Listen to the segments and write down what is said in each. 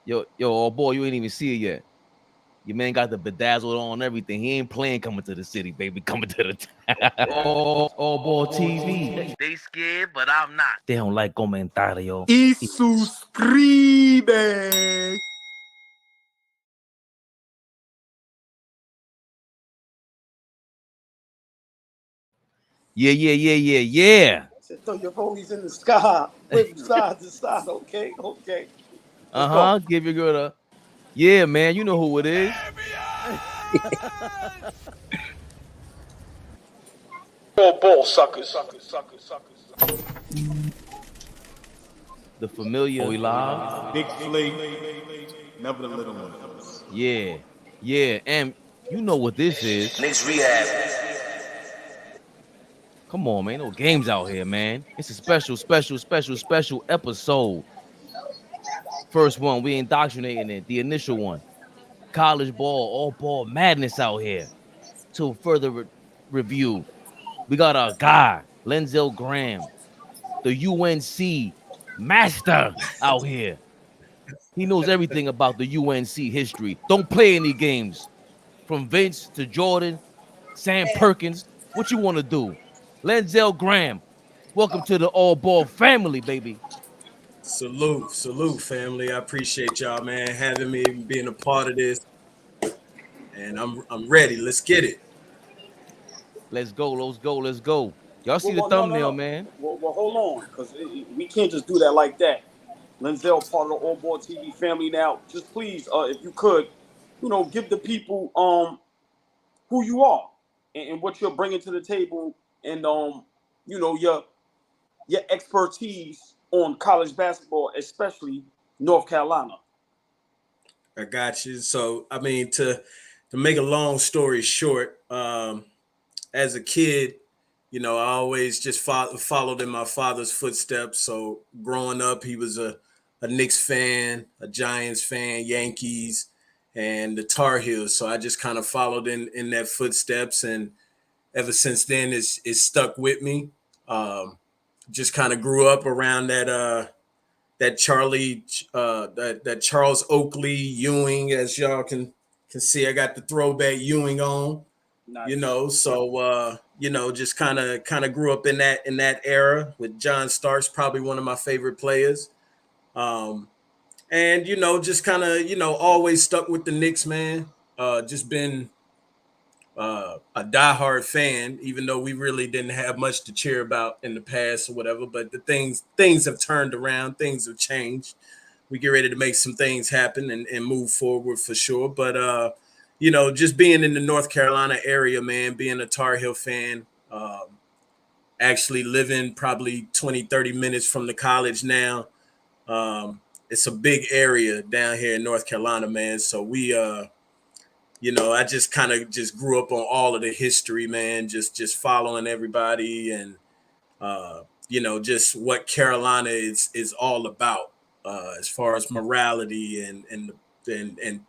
Yo, oh boy, you ain't even see it yet. Your man got the bedazzled on everything. He ain't playing coming to the city, baby. Coming to the AllBall TV. They scared, but I'm not. They don't like comentario. Y suscribe. Yeah. I said, throw your homies in the sky, flip side to side. Okay. Give your girl a. Yeah, man. You know who it is. Ball suckers. The familiar. Big flea. Never the little ones. Yeah. And you know what this is. Knicks Rehab. Come on, man. No games out here, man. It's a special episode. First one, we indoctrinating it. The initial one. College ball, all ball madness out here. To further review, we got our guy, Lenzell Graham, the UNC master out here. He knows everything about the UNC history. Don't play any games. From Vince to Jordan, Sam Perkins, what you want to do? Lenzell Graham, welcome to the AllBall family, baby. Salute, family. I appreciate y'all, man, having me, being a part of this. And I'm ready. Let's get it. Let's go. Y'all see the thumbnail, man. Well, hold on, because we can't just do that like that. Lenzell, part of the AllBall TV family now. Just please, if you could, give the people who you are and what you're bringing to the table, and your expertise on college basketball, especially North Carolina. I got you. So, I mean, to make a long story short, as a kid, I always just followed in my father's footsteps. So growing up, he was a Knicks fan, a Giants fan, Yankees, and the Tar Heels. So I just kind of followed in their footsteps, and ever since then, it's stuck with me. Just kind of grew up around that Charles Oakley Ewing, as y'all can see. I got the throwback Ewing on. Nice. So just kind of grew up in that era with John Starks, probably one of my favorite players. And just kind of always stuck with the Knicks, man. Just been a diehard fan, even though we really didn't have much to cheer about in the past or whatever. But the things have turned around, things have changed. We get ready to make some things happen and move forward for sure. But just being in the North Carolina area, man, being a Tar Heel fan, actually living probably 20, 30 minutes from the college now. It's a big area down here in North Carolina, man. So we I just kind of grew up on all of the history, man, just following everybody and, just what Carolina is all about as far as morality and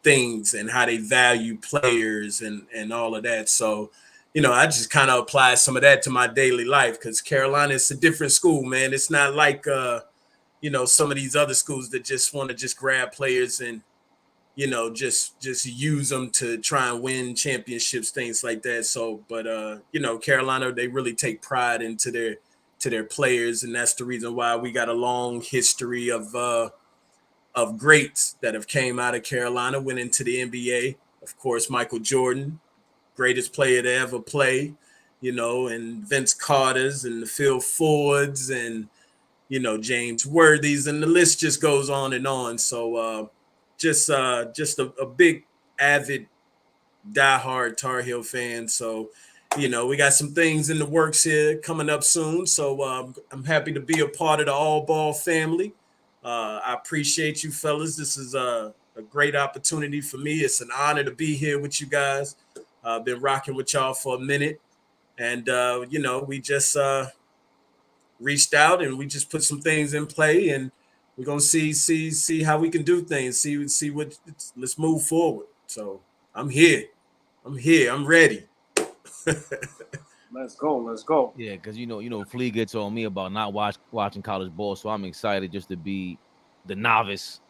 things and how they value players and all of that. So, I just kind of apply some of that to my daily life because Carolina is a different school, man. It's not like, some of these other schools that just want to just grab players and, just use them to try and win championships, things like that. So, but Carolina, they really take pride into their players, and that's the reason why we got a long history of greats that have came out of Carolina, went into the NBA. Of course, Michael Jordan, greatest player to ever play, and Vince Carter's and the Phil Fords and James Worthy's, and the list just goes on and on. So. Just a big, avid, diehard Tar Heel fan. So, we got some things in the works here coming up soon. So I'm happy to be a part of the AllBall family. I appreciate you, fellas. This is a great opportunity for me. It's an honor to be here with you guys. I've been rocking with y'all for a minute. And, we just reached out and we just put some things in play, and we're gonna see how we can do things. See what. Let's move forward. So I'm here. I'm ready. Let's go. Yeah, because Flea gets on me about not watching college ball, so I'm excited just to be the novice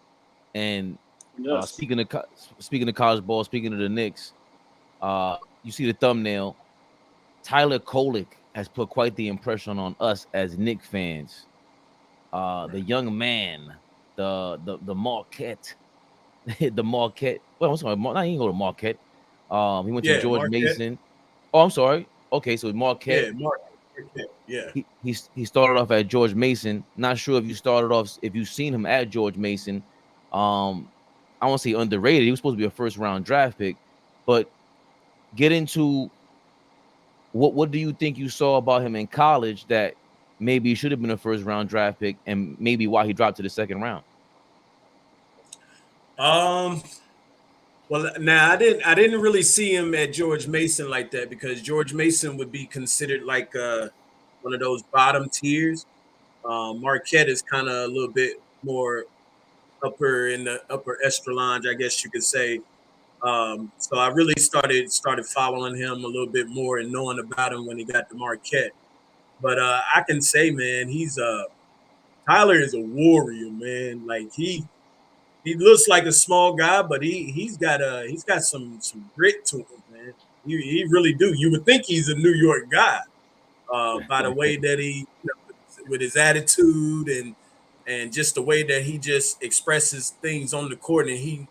and Yes. Speaking of college ball, speaking of the Knicks, you see the thumbnail. Tyler Kolek has put quite the impression on us as Knicks fans. The young man, the Marquette, the Marquette. Well, I'm sorry, not he go to Marquette. He went to Yeah, George Marquette. Mason. Oh, I'm sorry. Okay, so Marquette. Yeah, Marquette. Yeah. He started off at George Mason. Not sure if you've seen him at George Mason. I won't say underrated. He was supposed to be a first round draft pick, but get into what do you think you saw about him in college that maybe he should have been a first round draft pick, and maybe why he dropped to the second round? Well, now I didn't really see him at George Mason like that, because George Mason would be considered like one of those bottom tiers. Marquette is kind of a little bit more upper in the upper echelon, I guess you could say. So I really started following him a little bit more and knowing about him when he got to Marquette. But I can say, man, Tyler is a warrior, man. Like he looks like a small guy, but he's got some grit to him, man. He really do. You would think he's a New York guy by the way that with his attitude and just the way that he just expresses things on the court, and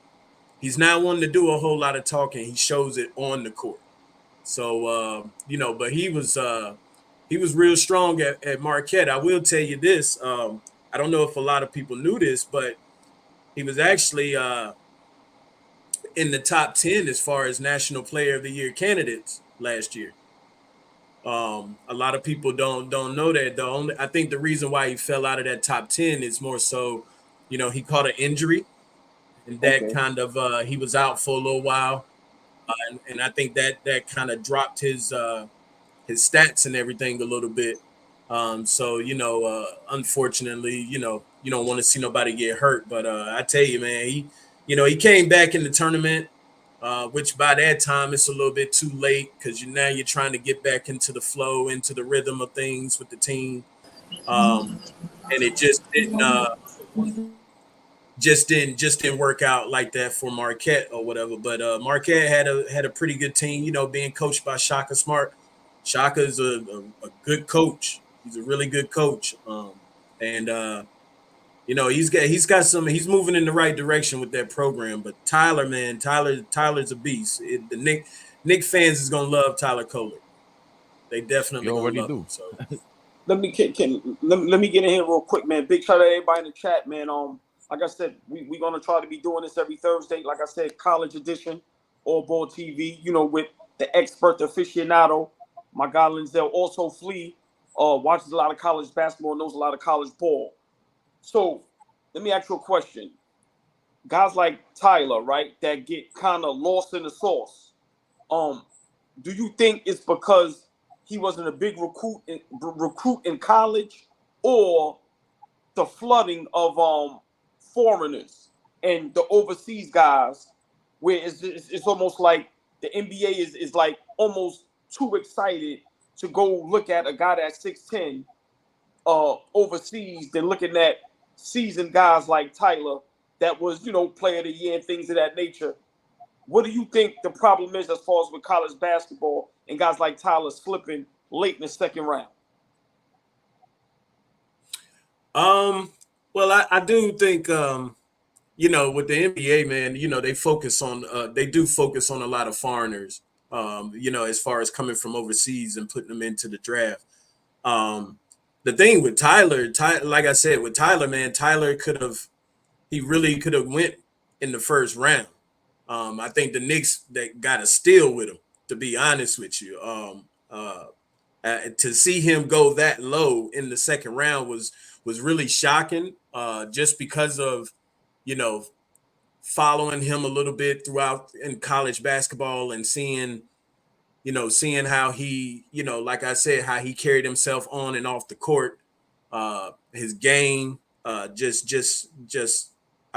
he's not one to do a whole lot of talking. He shows it on the court. So but he was real strong at Marquette. I will tell you this. I don't know if a lot of people knew this, but he was actually in the top 10 as far as National Player of the Year candidates last year. A lot of people don't know that. I think the reason why he fell out of that top 10 is more so, he caught an injury, and that kind of he was out for a little while, and I think that kind of dropped his stats and everything a little bit. So unfortunately, you don't want to see nobody get hurt. But I tell you, man, he came back in the tournament, which by that time it's a little bit too late, because now you're trying to get back into the flow, into the rhythm of things with the team, and it just didn't work out like that for Marquette or whatever. But Marquette had a pretty good team, being coached by Shaka Smart. Shaka is a good coach. He's a really good coach, and he's moving in the right direction with that program. But Tyler, man, Tyler's a beast. The Knick fans is gonna love Tyler Kolek. They definitely already love do. him. So Let me get in here real quick, man. Big shout out to everybody in the chat, man. Like I said, we're gonna try to be doing this every Thursday. Like I said, college edition, AllBall TV. With the expert aficionado, my guy Lenzell. Also, Flea watches a lot of college basketball, knows a lot of college ball. So let me ask you a question. Guys like Tyler, right, that get kind of lost in the sauce. Do you think it's because he wasn't a big recruit in college, or the flooding of foreigners and the overseas guys, where it's almost like the NBA is like almost too excited to go look at a guy that's 6'10" overseas than looking at seasoned guys like Tyler that was, player of the year and things of that nature. What do you think the problem is as far as with college basketball and guys like Tyler slipping late in the second round? Well, I do think with the NBA, man, they do focus on a lot of foreigners, as far as coming from overseas and putting them into the draft. The thing with Tyler, like I said, with Tyler, man, he really could have went in the first round. I think the Knicks that got a steal with him, to be honest with you. To see him go that low in the second round was really shocking, just because of, following him a little bit throughout in college basketball and seeing how he, like I said, how he carried himself on and off the court, his game, I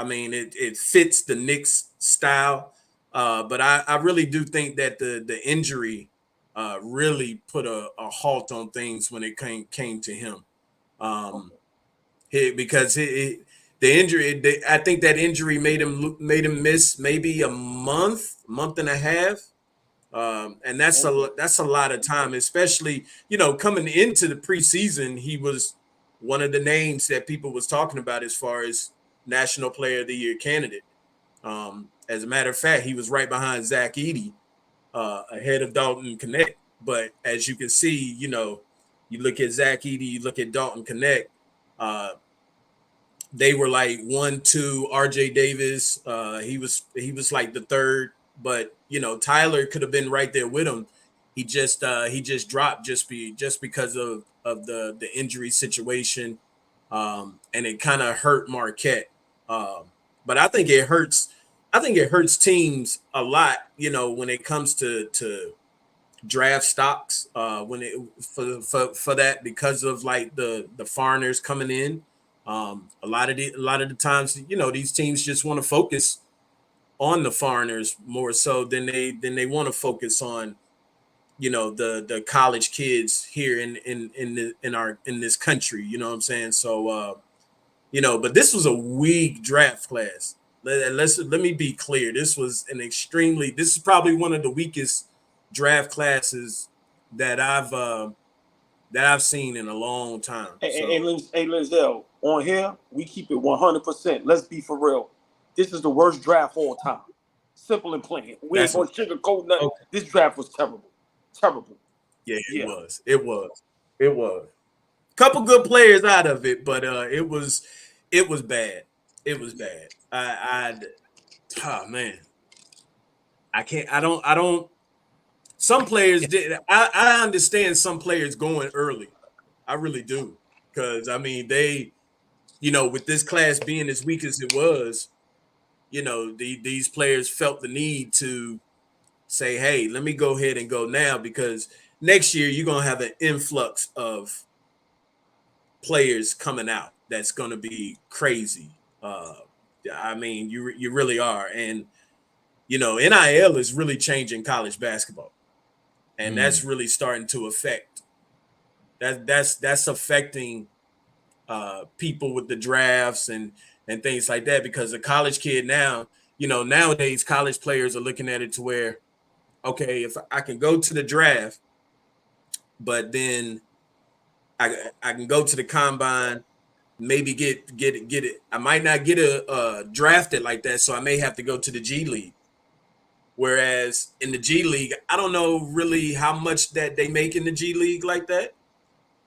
mean, it fits the Knicks style. But I really do think that the injury really put a halt on things when it came to him. Because the injury, I think that injury made him miss maybe a month and a half. And that's a lot of time, especially, coming into the preseason, he was one of the names that people was talking about as far as National Player of the Year candidate. As a matter of fact, he was right behind Zach Edey, ahead of Dalton Knecht. But as you can see, you look at Zach Edey, you look at Dalton Knecht, they were like 1, 2. RJ Davis, he was like the third, but Tyler could have been right there with him. He just dropped just because of the injury situation, and it kind of hurt Marquette. But I think it hurts teams a lot, when it comes to draft stocks, when it for that, because of like the foreigners coming in. A lot of the times, these teams just want to focus on the foreigners more so than they want to focus on, the college kids here in this country. You know what I'm saying? So, but this was a weak draft class. Let me be clear. This is probably one of the weakest draft classes that I've seen in a long time. Hey, Lenzell, on here, we keep it 100%. Let's be for real. This is the worst draft all time. Simple and plain. We ain't going to sugarcoat nothing. Okay. This draft was terrible. Terrible. Yeah, it was. Couple good players out of it, but it was bad. It was bad. Oh man. I don't. Some players did. I understand some players going early. I really do. Because, I mean, they, with this class being as weak as it was, these players felt the need to say, hey, let me go ahead and go now, because next year you're going to have an influx of players coming out that's going to be crazy. I mean, you really are. And, NIL is really changing college basketball. And that's really starting to affect. That's affecting people with the drafts and things like that, because the college kid now, nowadays college players are looking at it to where, okay, if I can go to the draft, but then I can go to the combine, maybe get it. I might not get a drafted like that, so I may have to go to the G League. Whereas in the G League, I don't know really how much that they make in the G League like that.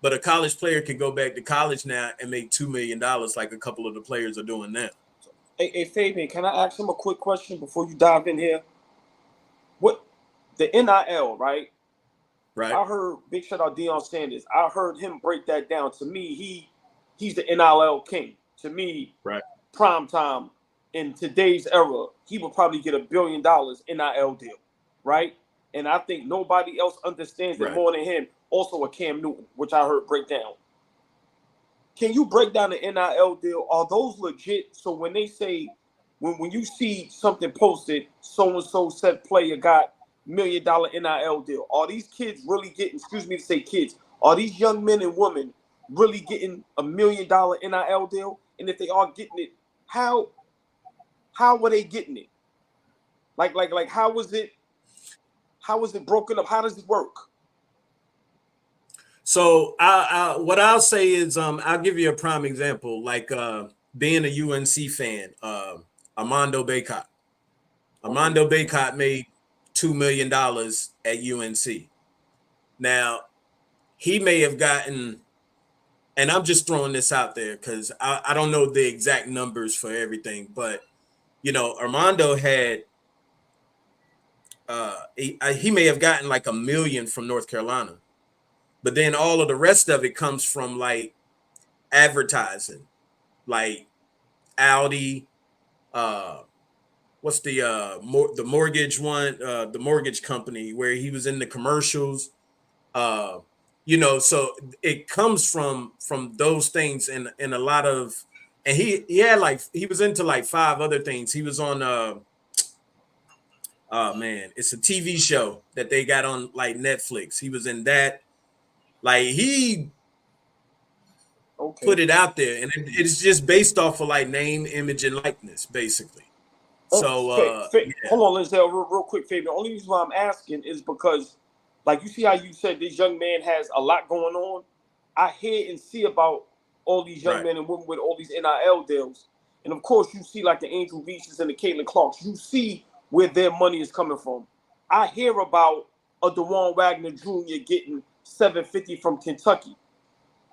But a college player can go back to college now and make $2 million like a couple of the players are doing now. Hey, Fabian, can I ask him a quick question before you dive in here? What the NIL, right? Right. I heard, big shout out Deion Sanders. I heard him break that down. To me, he's the NIL king. To me, right, prime time in today's era, he would probably get $1 billion NIL deal, right? And I think nobody else understands it more than him. Also a Cam Newton, which I heard break down. Can you break down the NIL deal? Are those legit? So when they say, when you see something posted, so-and-so said player got $1 million NIL deal, are these kids really getting, excuse me to say kids, are these young men and women really getting $1 million NIL deal? And if they are getting it, how are they getting it? Like how was it broken up? How does it work? So what I'll say is I'll give you a prime example, like being a UNC fan, Armando Bacot. Armando Bacot made $2 million at UNC. Now, he may have gotten, and I'm just throwing this out there because I don't know the exact numbers for everything, but Armando had he may have gotten like $1 million from North Carolina. But then all of the rest of it comes from like advertising, like Audi, what's the mortgage one, the mortgage company where he was in the commercials, so it comes from those things and a lot of, and he had like, he was into like 5 other things. He was on man, it's a TV show that they got on like Netflix. He was in that. Like he Okay. put it out there, and it's just based off of like name, image, and likeness, basically. So yeah. Hold on, Lenzell, real quick, Fabian. The only reason why I'm asking is because, like, you see how you said this young man has a lot going on. I hear and see about all these young men and women with all these NIL deals, and of course, you see like the Angel Reeses and the Caitlin Clarks. You see where their money is coming from. I hear about a DeJuan Wagner Jr. getting $750 from Kentucky,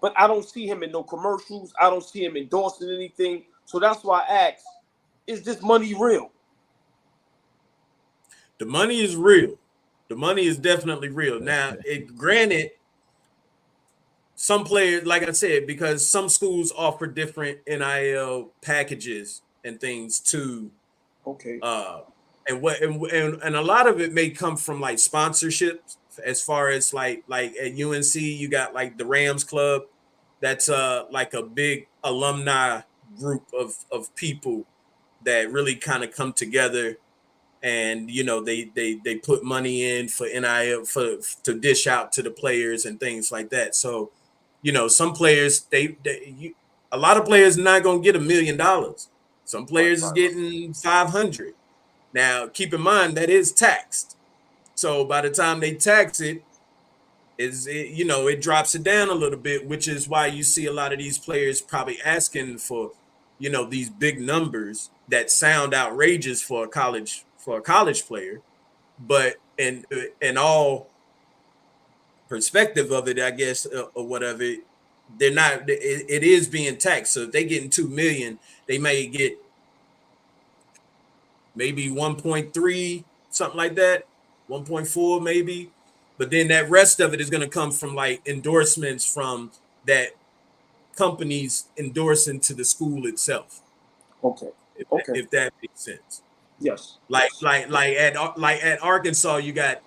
but I don't see him in no commercials. I don't see him endorsing anything. So that's why I asked, is this money real? The money is real. The money is definitely real. Now, granted, some players, like I said, because some schools offer different NIL packages and things too. Okay. And a lot of it may come from like sponsorships, as far as like at UNC, you got like the Rams Club. That's like a big alumni group of people that really kind of come together, and you know they put money in for NIL to dish out to the players and things like that. So, you know, some players a lot of players are not gonna get $1 million. Some players is getting 500. Now, keep in mind that is taxed. So by the time they tax it, it drops it down a little bit, which is why you see a lot of these players probably asking for, you know, these big numbers that sound outrageous for a college player. But in all perspective of it, I guess, or whatever, they're not. It is being taxed. So if they getting $2 million, they may get maybe 1.3, something like that, 1.4 maybe. But then that rest of it is going to come from like endorsements from that companies endorsing to the school itself. Okay. If that makes sense. Yes. Like at Arkansas, you got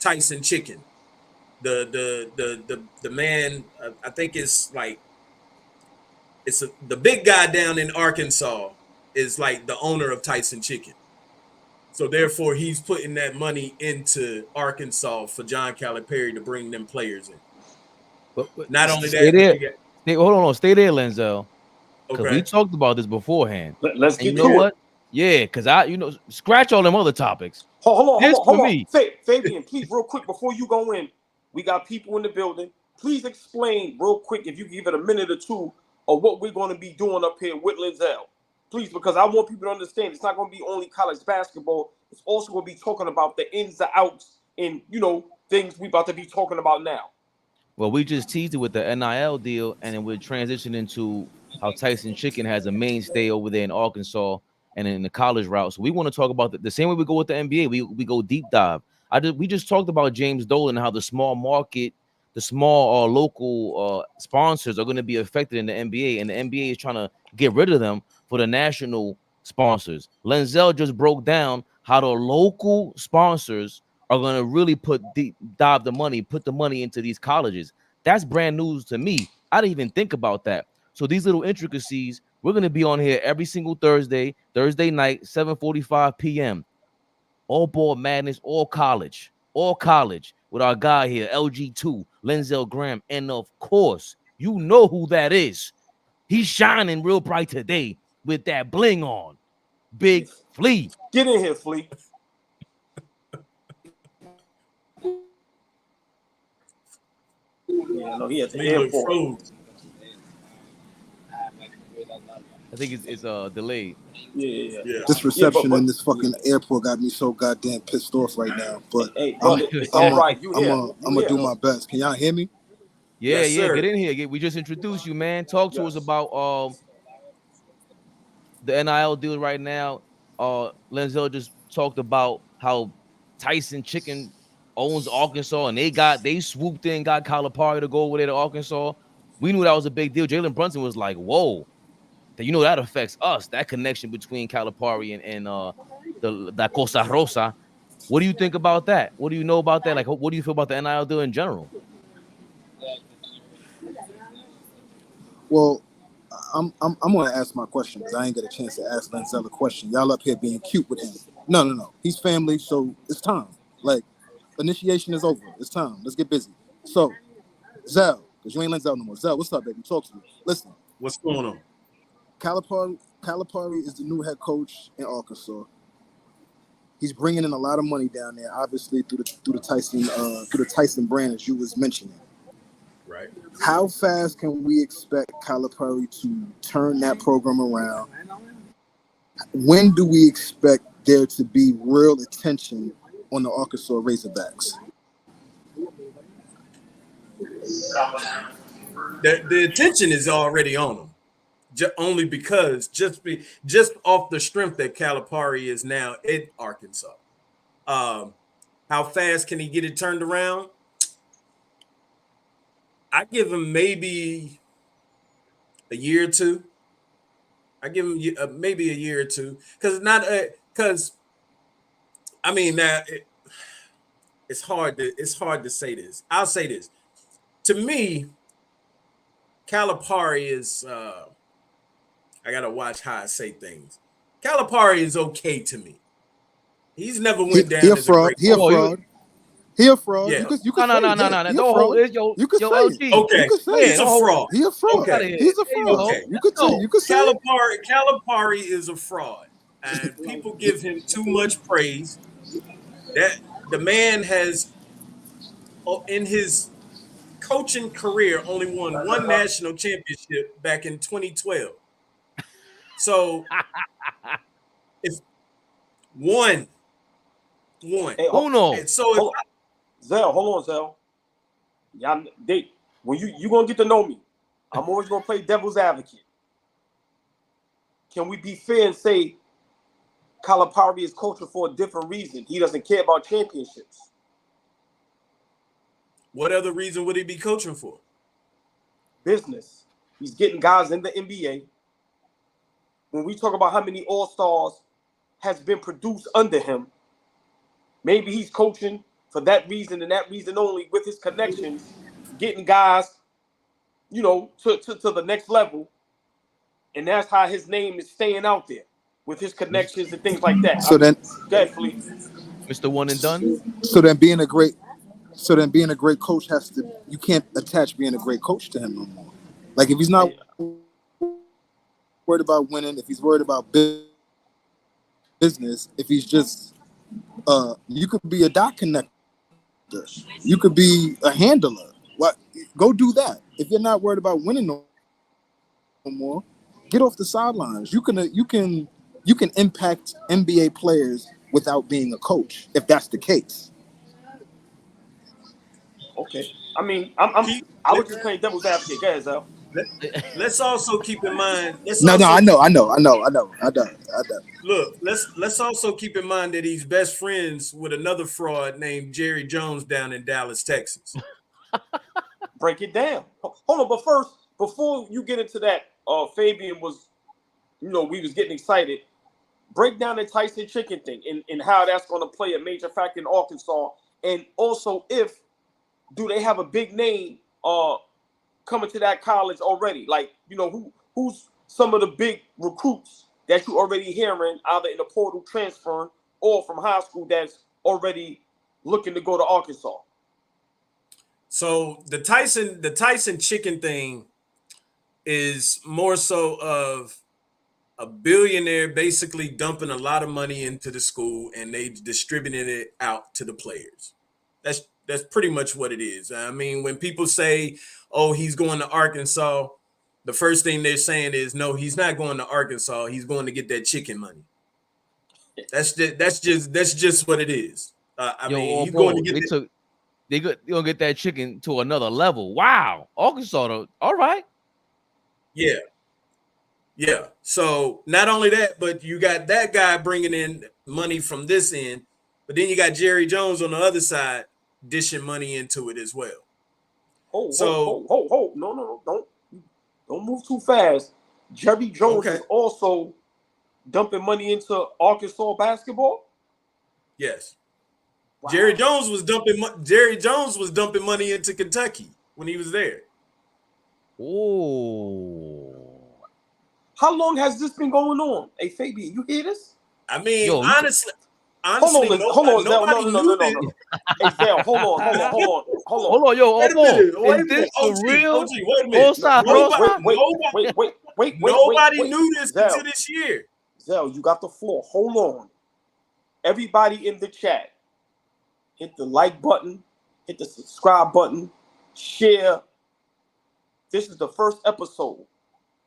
Tyson Chicken. The man, I think it's like the big guy down in Arkansas is like the owner of Tyson Chicken. So therefore, he's putting that money into Arkansas for John Calipari to bring them players in. But not only that, hold on, stay there, Lenzell. Because we okay. talked about this beforehand. Let's get you know what? Yeah, because scratch all them other topics. Hold on. Fabian, please, real quick before you go in, we got people in the building. Please explain real quick, if you give it a minute or two, of what we're going to be doing up here with Lenzell. Please, because I want people to understand it's not going to be only college basketball. It's also going to be talking about the ins and outs and, you know, things we about to be talking about now. Well, we just teased it with the NIL deal, and then we're transitioning into how Tyson Chicken has a mainstay over there in Arkansas and in the college route. So we want to talk about the same way we go with the NBA. We go deep dive. We just talked about James Dolan and how the small market, the small local sponsors are going to be affected in the NBA, and the NBA is trying to get rid of them for the national sponsors. Lenzell just broke down how the local sponsors are going to really put the money into these colleges. That's brand news to me. I didn't even think about that. So these little intricacies, we're going to be on here every single Thursday night, 7:45 p.m. All ball madness, all college with our guy here, LG2, Lenzell Graham, and of course, you know who that is. He's shining real bright today with that bling on. Big Flea. Get in here, Flea. Yeah, no, he at the airport. I think it's delayed. Yeah. This reception in this fucking airport got me so goddamn pissed off right now. But I'm gonna do my best. Can y'all hear me? Yeah, yes, get in here. We just introduced you, man. Talk to us about the NIL deal right now. Lenzell just talked about how Tyson Chicken owns Arkansas, and they swooped in, got Calipari to go over there to Arkansas. We knew that was a big deal. Jalen Brunson was like, whoa. You know that affects us, that connection between Calipari and the Cosa Rosa. What do you think about that? What do you know about that? Like, what do you feel about the NIL deal in general? Well, I'm gonna ask my question because I ain't get a chance to ask Lenzell a question. Y'all up here being cute with him. No. He's family, so it's time. Like, initiation is over. It's time. Let's get busy. So, Zell, because you ain't Lenzell no more. Zell, what's up, baby? Talk to me. Listen. What's going on? Calipari is the new head coach in Arkansas. He's bringing in a lot of money down there, obviously through the Tyson brand, as you was mentioning. Right. How fast can we expect Calipari to turn that program around? When do we expect there to be real attention on the Arkansas Razorbacks? The attention is already on them. Only because just off the strength that Calipari is now in Arkansas. How fast can he get it turned around? I give him maybe a year or two. I give him maybe a year or two because I mean now it's hard to say this. I'll say this. To me, Calipari is I gotta watch how I say things. Calipari is okay to me. He's never went down as a great. He a fraud. He a fraud. Yeah. You can No. You can say it. Okay. He's a fraud. He a fraud. Okay. He's a fraud. Okay. You could say Calipari is a fraud, and people give him too much praise. That the man has, in his coaching career, only won one national championship back in 2012. So it's one. Hey, Uno. And so Zell, hold on, Zell. Y'all, when you gonna get to know me, I'm always gonna play devil's advocate. Can we be fair and say Calipari is coaching for a different reason? He doesn't care about championships. what other reason would he be coaching for? Business. He's getting guys in the NBA. When we talk about how many All-Stars has been produced under him, maybe he's coaching for that reason and that reason only, with his connections, getting guys, to the next level. And that's how his name is staying out there, with his connections and things like that. So then, definitely, Mr. One and Done. So then being a great coach you can't attach being a great coach to him no more. Like if he's not worried about winning, if he's worried about business, if he's just you could be a dot connector, you could be a handler. What? Go do that. If you're not worried about winning no more, get off the sidelines. You can impact NBA players without being a coach, if that's the case. okay. I mean, I was just playing devil's advocate, guys. Zell. Let's also keep in mind. I know. Look, let's also keep in mind that he's best friends with another fraud named Jerry Jones down in Dallas, Texas. Break it down. Hold on, but first, before you get into that, Fabian was, we was getting excited. Break down the Tyson chicken thing and how that's going to play a major factor in Arkansas, and also do they have a big name coming to that college already? Like, who's some of the big recruits that you already hearing either in the portal transferring or from high school that's already looking to go to Arkansas? So the Tyson chicken thing is more so of a billionaire basically dumping a lot of money into the school and they distributing it out to the players. That's pretty much what it is. I mean, when people say, "Oh, he's going to Arkansas," the first thing they're saying is, "No, he's not going to Arkansas. He's going to get that chicken money." That's just what it is. He's going to get they're gonna get that chicken to another level. Wow, Arkansas, all right. Yeah. So not only that, but you got that guy bringing in money from this end, but then you got Jerry Jones on the other side dishing money into it as well. No, don't move too fast. Jerry Jones is also dumping money into Arkansas basketball. Yes. Wow. Jerry Jones was dumping money into Kentucky when he was there. Oh. How long has this been going on? Hey, Fabian, you hear this? I mean, honestly, honestly, hold on, Zell. nobody No. knew this. Hey, Zell, hold on. Hold on, yo, Wait a Obo. minute. Wait Is a this minute. for OG, real? OG, wait a minute. Both sides, bro. Nobody knew this Zell, until this year. Zell, you got the floor. Hold on. Everybody in the chat, hit the like button, hit the subscribe button, share. This is the first episode.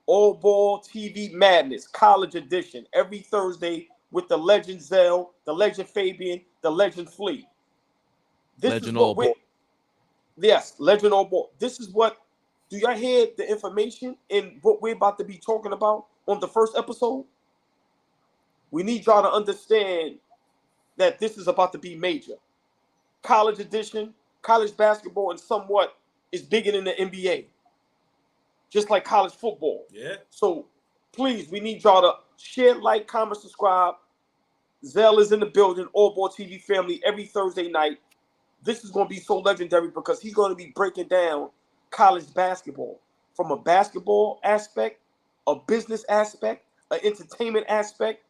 AllBall TV Madness, College Edition, every Thursday with the legend Zell, the legend Fabian, the legend Flea. This Legend is what AllBall. Yes, legend AllBall. This is what, do y'all hear the information in what we're about to be talking about on the first episode? We need y'all to understand that this is about to be major. College Edition, college basketball, and somewhat is bigger than the NBA. Just like college football. Yeah. So please, we need y'all to share, like, comment, subscribe. Zell is in the building, AllBall TV family, every Thursday night. This is going to be so legendary because he's going to be breaking down college basketball from a basketball aspect, a business aspect, an entertainment aspect.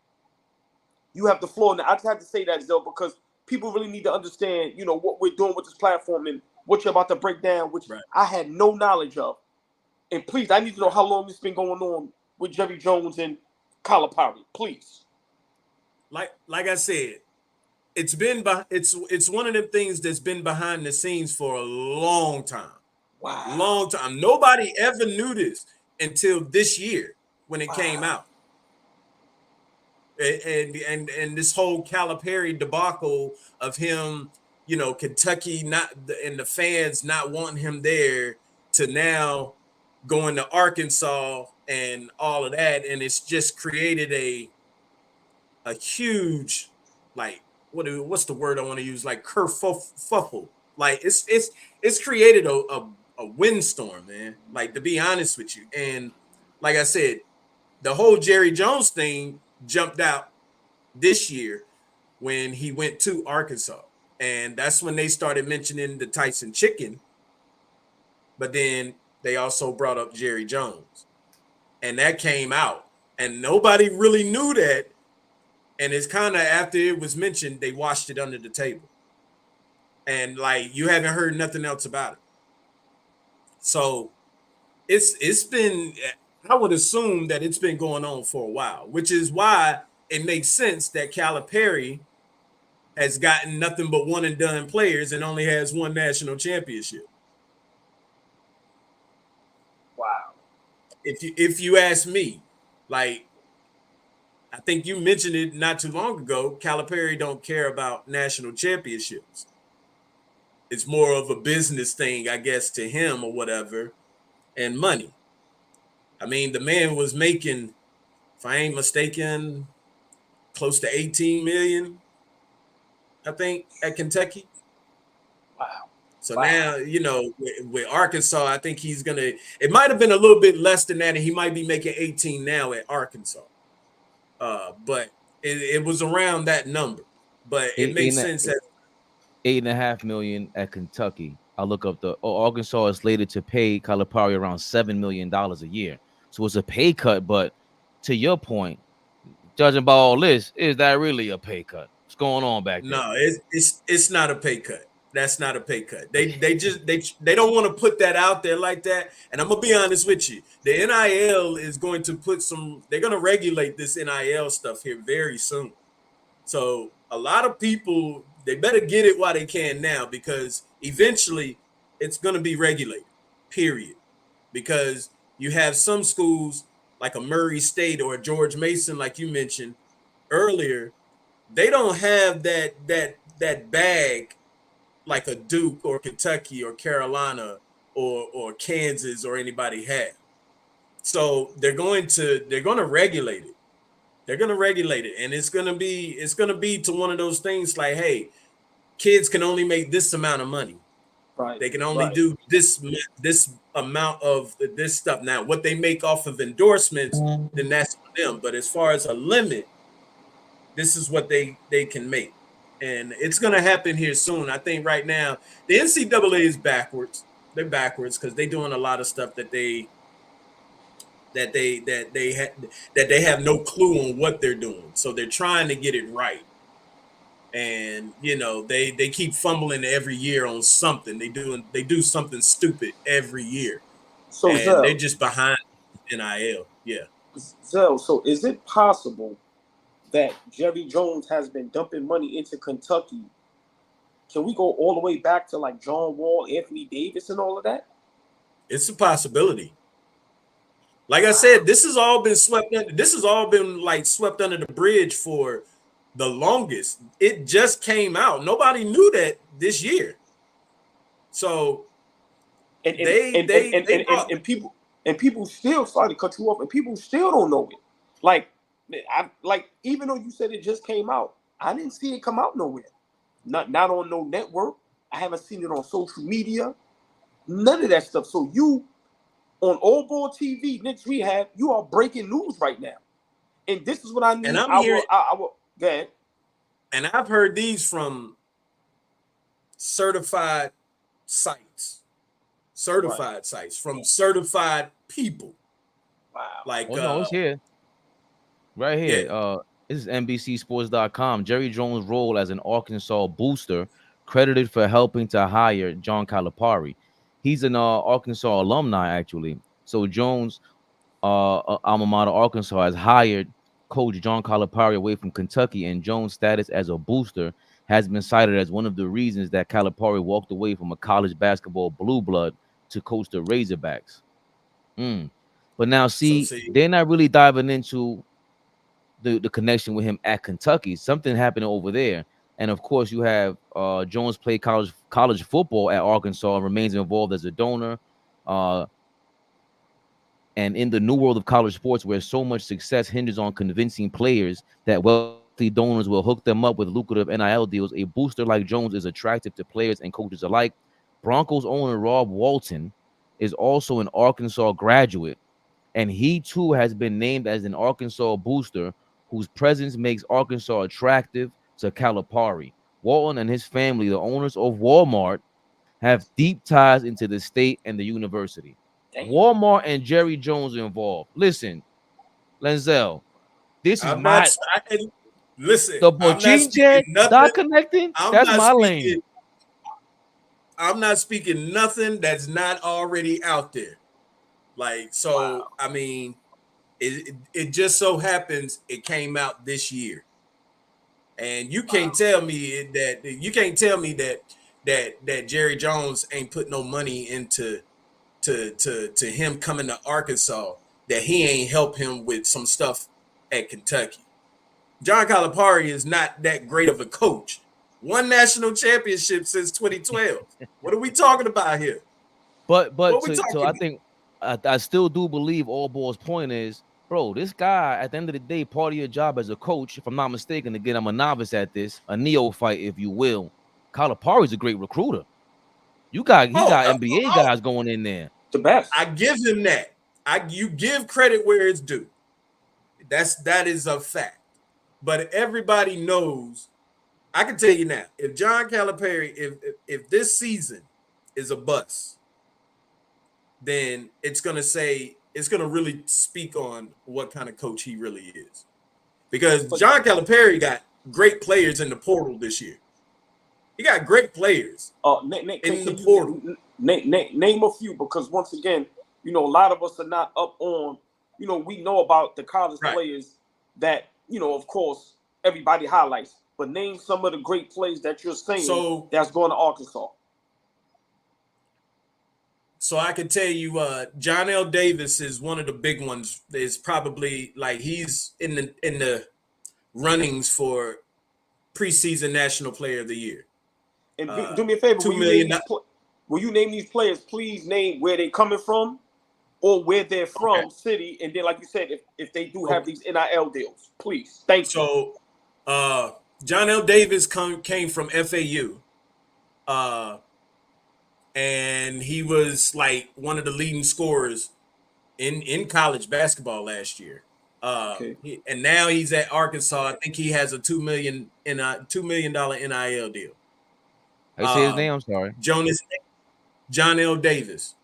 You have the floor. Now, I just have to say that, Zell, because people really need to understand, you know, what we're doing with this platform and what you're about to break down, which I had no knowledge of. And please, I need to know how long this has been going on with Jerry Jones and Calipari. Please. Like I said, it's one of them things that's been behind the scenes for a long time. Wow. Long time. Nobody ever knew this until this year when it came out. And this whole Calipari debacle of him, you know, Kentucky and the fans not wanting him there to now going to Arkansas and all of that, and it's just created a huge, like, what's the word I want to use, like kerfuffle. Like it's created a windstorm, man. Like, to be honest with you, and like I said, the whole Jerry Jones thing jumped out this year when he went to Arkansas, and that's when they started mentioning the Tyson chicken, but then they also brought up Jerry Jones, and that came out, and nobody really knew that. And it's kind of, after it was mentioned, they washed it under the table, and like, you haven't heard nothing else about it. So it's been, I would assume that it's been going on for a while, which is why it makes sense that Calipari has gotten nothing but one and done players and only has one national championship. Wow. If you ask me, like, I think you mentioned it not too long ago, Calipari don't care about national championships. It's more of a business thing, I guess, to him or whatever, and money. I mean, the man was making, if I ain't mistaken, close to 18 million, I think, at Kentucky. Wow. So now, you know, with Arkansas, I think he's gonna, it might have been a little bit less than that, and he might be making 18 now at Arkansas. But it was around that number. But it makes sense that $8.5 million at Kentucky. I look up Arkansas is slated to pay Calipari around $7 million a year. So it's a pay cut, but to your point, judging by all this, is that really a pay cut? What's going on back there? No, it's not a pay cut. That's not a pay cut. They don't want to put that out there like that. And I'm gonna be honest with you. The NIL is going to they're gonna regulate this NIL stuff here very soon. So a lot of people, they better get it while they can now, because eventually it's gonna be regulated, period. Because you have some schools like a Murray State or a George Mason, like you mentioned earlier, they don't have that bag like a Duke or Kentucky or Carolina or Kansas or anybody have. So they're going to regulate it. They're going to regulate it, and it's going to be to one of those things like, hey, kids can only make this amount of money. Right. They can only do this amount of this stuff. Now, what they make off of endorsements, then that's for them. But as far as a limit, this is what they can make. And it's going to happen here soon. I think right now the NCAA is backwards. They're backwards because they're doing a lot of stuff that they have no clue on what they're doing. So they're trying to get it right. and you know they keep fumbling every year on something. They do something stupid every year, So and they're Zell, just behind NIL. Yeah, so is it possible that Jerry Jones has been dumping money into Kentucky? Can we go all the way back to like John Wall, Anthony Davis, and all of that? it's a possibility. Like I said, this has all been swept under. This has all been like swept under the bridge for the longest. It just came out. Nobody knew that this year. So And and they and and they and, they and, and, brought and people still started to cut you off, and people still don't know it. Like even though you said it just came out, I didn't see it come out nowhere. Not on no network. I haven't seen it on social media. None of that stuff. So you on AllBall TV, Knicks Rehab, you are breaking news right now. And this is what I and need. I'm hearing I will go ahead. and I've heard these from certified sites, Right. from certified people. Wow. Like Oh no, it's here. Right yeah, here. This is NBCSports.com. Jerry Jones' role as an Arkansas booster, credited for helping to hire John Calipari. He's an Arkansas alumni, actually. So Jones, alma mater Arkansas, has hired Coach John Calipari away from Kentucky, and Jones' status as a booster has been cited as one of the reasons that Calipari walked away from a college basketball blue blood to coach the Razorbacks. Mm. But now, so see, see, they're not really diving into the connection with him at Kentucky. Something happened over there. And of course, you have Jones played college football at Arkansas and remains involved as a donor. Uh, and in the new world of college sports, where so much success hinges on convincing players that wealthy donors will hook them up with lucrative NIL deals, a booster like Jones is attractive to players and coaches alike. Broncos owner Rob Walton is also an Arkansas graduate, and he too has been named as an Arkansas booster whose presence makes Arkansas attractive to Calipari. Walton and his family, the owners of Walmart, have deep ties into the state and the university. Damn. Walmart and Jerry Jones are involved. Listen, Lenzell, this is I'm not. my Listen, the I'm not speaking Bochinche nothing. dot connecting. I'm That's not my lane. speaking. I'm not speaking nothing that's not already out there. Like so, Wow. I mean, it just so happens it came out this year, and you can't tell me that Jerry Jones ain't put no money into to him coming to Arkansas, that he ain't help him with some stuff at Kentucky. John Calipari is not that great of a coach. One national championship since 2012. What are we talking about here? But What are we to talking I about? think I still do believe all ball's point is, bro, this guy at the end of the day, part of your job as a coach, if I'm not mistaken, again, I'm a novice at this, a neophyte, if you will. Calipari's a great recruiter. He Oh, got NBA guys going in there. The best. I give him that. You give credit where it's due. That is a fact. But everybody knows. I can tell you now, if John Calipari, if this season is a bust, then it's gonna really speak on what kind of coach he really is. Because But John Calipari got great players in the portal this year. He got great players in the can portal. you name a few? Because once again, a lot of us are not up on. We know about the college Right. players that of course, everybody highlights. But name some of the great plays that you're saying So that's going to Arkansas. So I can tell you, John L. Davis is one of the big ones. Is probably like he's in the runnings for preseason National Player of the Year. And do me a favor, $2 million. will you name these players? Please name where they're coming from or where they're from, Okay. city, and then, like you said, if they do have Okay. these NIL deals, please. Thank you. So John L. Davis came from FAU. And he was like one of the leading scorers in college basketball last year. Okay. And now he's at Arkansas. I think he has a $2 million NIL deal. I say his name. I'm sorry. John L. Davis.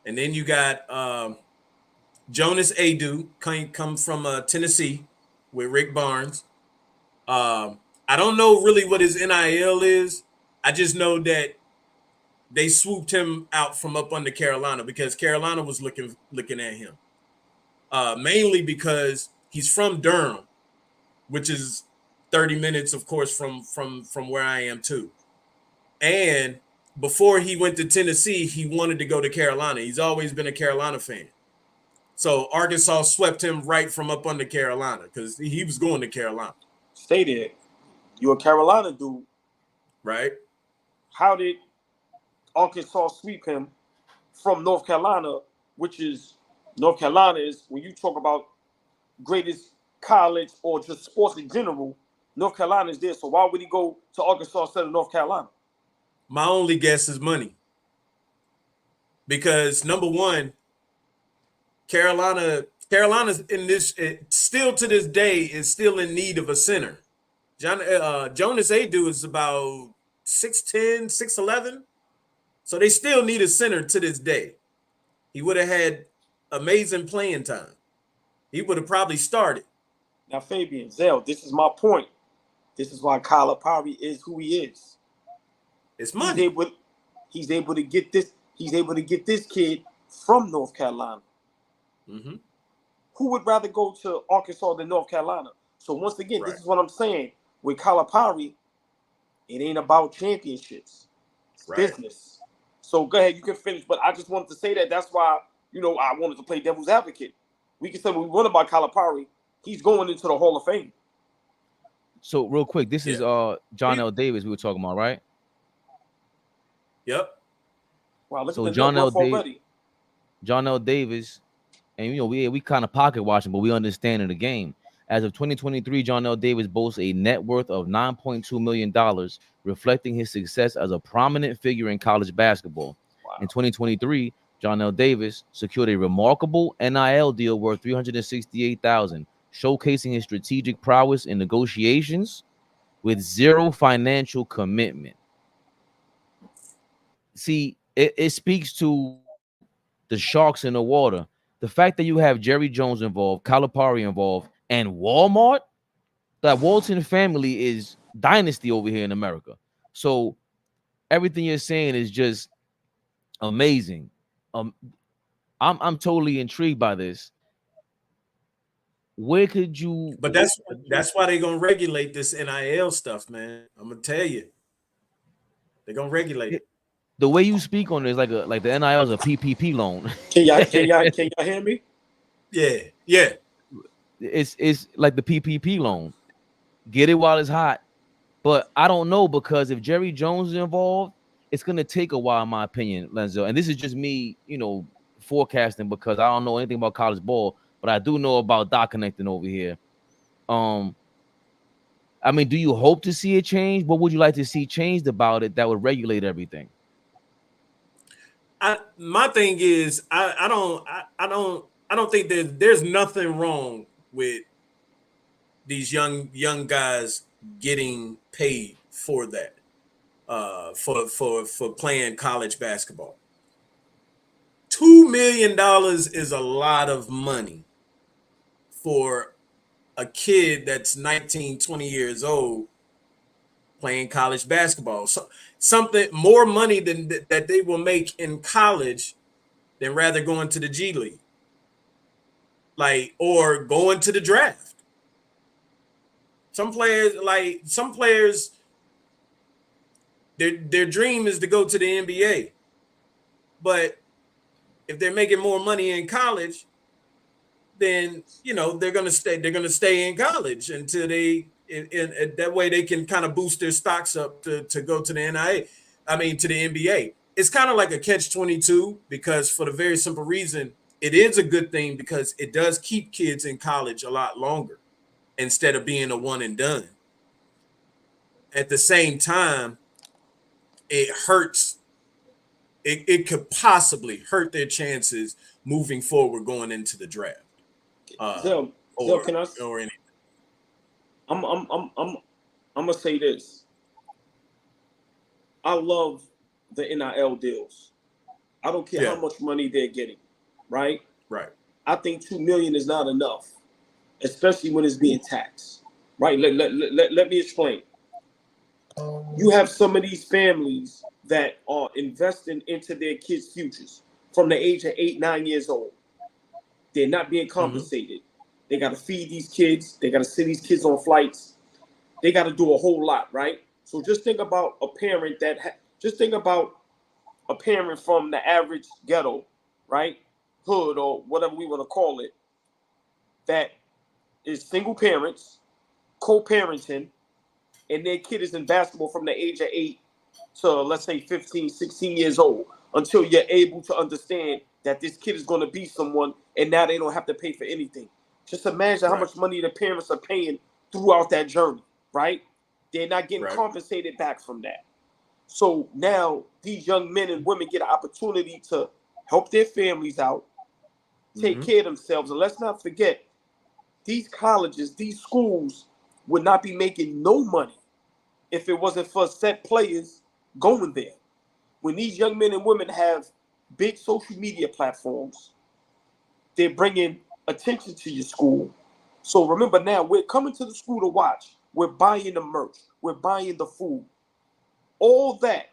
And then you got Jonas Edey, come from Tennessee with Rick Barnes. I don't know really what his NIL is. I just know that they swooped him out from up under Carolina because Carolina was looking at him. Mainly because he's from Durham, which is 30 minutes, of course, from where I am too. And before he went to Tennessee, he wanted to go to Carolina. He's always been a Carolina fan. So Arkansas swept him right from up under Carolina because he was going to Carolina. Stay there. You're a Carolina dude. Right. How did Arkansas sweep him from North Carolina, which is North Carolina is, when you talk about greatest college or just sports in general, North Carolina is there. So why would he go to Arkansas instead of North Carolina? My only guess is money. Because number one, Carolina's in this still to this day is still in need of a center. Jonas Edey is about 6'10", 6'11". So they still need a center to this day. He would have had amazing playing time. He would have probably started. Now, Fabian, Zell, this is my point. This is why Calipari is who he is. It's money. He's able to get this. He's able to get this kid from North Carolina. Mm-hmm. Who would rather go to Arkansas than North Carolina? So once again, This is what I'm saying. With Calipari, it ain't about championships. It's business. So go ahead, you can finish. But I just wanted to say that. That's why, I wanted to play devil's advocate. We can say what we want about Calipari. He's going into the Hall of Fame. So real quick, this is John L. Davis we were talking about, right? Yep. Wow, look so at the John L. Davis, and we kind of pocket watching, but we understand the game. As of 2023, John L. Davis boasts a net worth of $9.2 million, reflecting his success as a prominent figure in college basketball. Wow. In 2023, John L. Davis secured a remarkable NIL deal worth $368,000, showcasing his strategic prowess in negotiations with zero financial commitment. See, it speaks to the sharks in the water. The fact that you have Jerry Jones involved, Calipari involved, and Walmart, that Walton family is dynasty over here in America. So everything you're saying is just amazing. I'm totally intrigued by this. Where could you? But that's why they're gonna regulate this NIL stuff, man. I'm gonna tell you, they're gonna regulate it. The way you speak on it is like the NIL is a PPP loan. Can y'all hear me? Yeah. It's like the PPP loan. Get it while it's hot. But I don't know, because if Jerry Jones is involved, it's gonna take a while, in my opinion, Lenzell. And this is just me, forecasting, because I don't know anything about college ball, but I do know about dot connecting over here. I mean, do you hope to see a change? What would you like to see changed about it that would regulate everything? My thing is, I don't think there's nothing wrong with these young guys getting paid for that, for playing college basketball. $2 million is a lot of money for a kid that's 19, 20 years old playing college basketball. So something more money than that they will make in college than rather going to the G League, or going to the draft. Some players, their dream is to go to the NBA, but if they're making more money in college, then they're gonna stay in college until they. That way they can kind of boost their stocks up to go to the to the NBA. It's kind of like a catch-22, because for the very simple reason, it is a good thing because it does keep kids in college a lot longer instead of being a one and done. At the same time, it hurts. It could possibly hurt their chances moving forward going into the draft. Zell, can I? Or anything. I'm gonna say this. I love the NIL deals. I don't care how much money they're getting, right? Right. I think $2 million is not enough, especially when it's being taxed, right? Let me explain. you have some of these families that are investing into their kids' futures from the age of 8, 9 years old. They're not being compensated. They got to feed these kids. They got to send these kids on flights. They got to do a whole lot, right? So just think about a parent from the average ghetto, right? Hood or whatever we want to call it, that is single parents, co-parenting, and their kid is in basketball from the age of 8 to, let's say, 15, 16 years old, until you're able to understand that this kid is going to be someone, and now they don't have to pay for anything. Just imagine how much money the parents are paying throughout that journey, right? They're not getting compensated back from that. So now these young men and women get an opportunity to help their families out, take care of themselves. And let's not forget, these colleges, these schools would not be making no money if it wasn't for set players going there. When these young men and women have big social media platforms, they're bringing attention to your school. So remember, now we're coming to the school to watch. We're buying the merch. We're buying the food. All that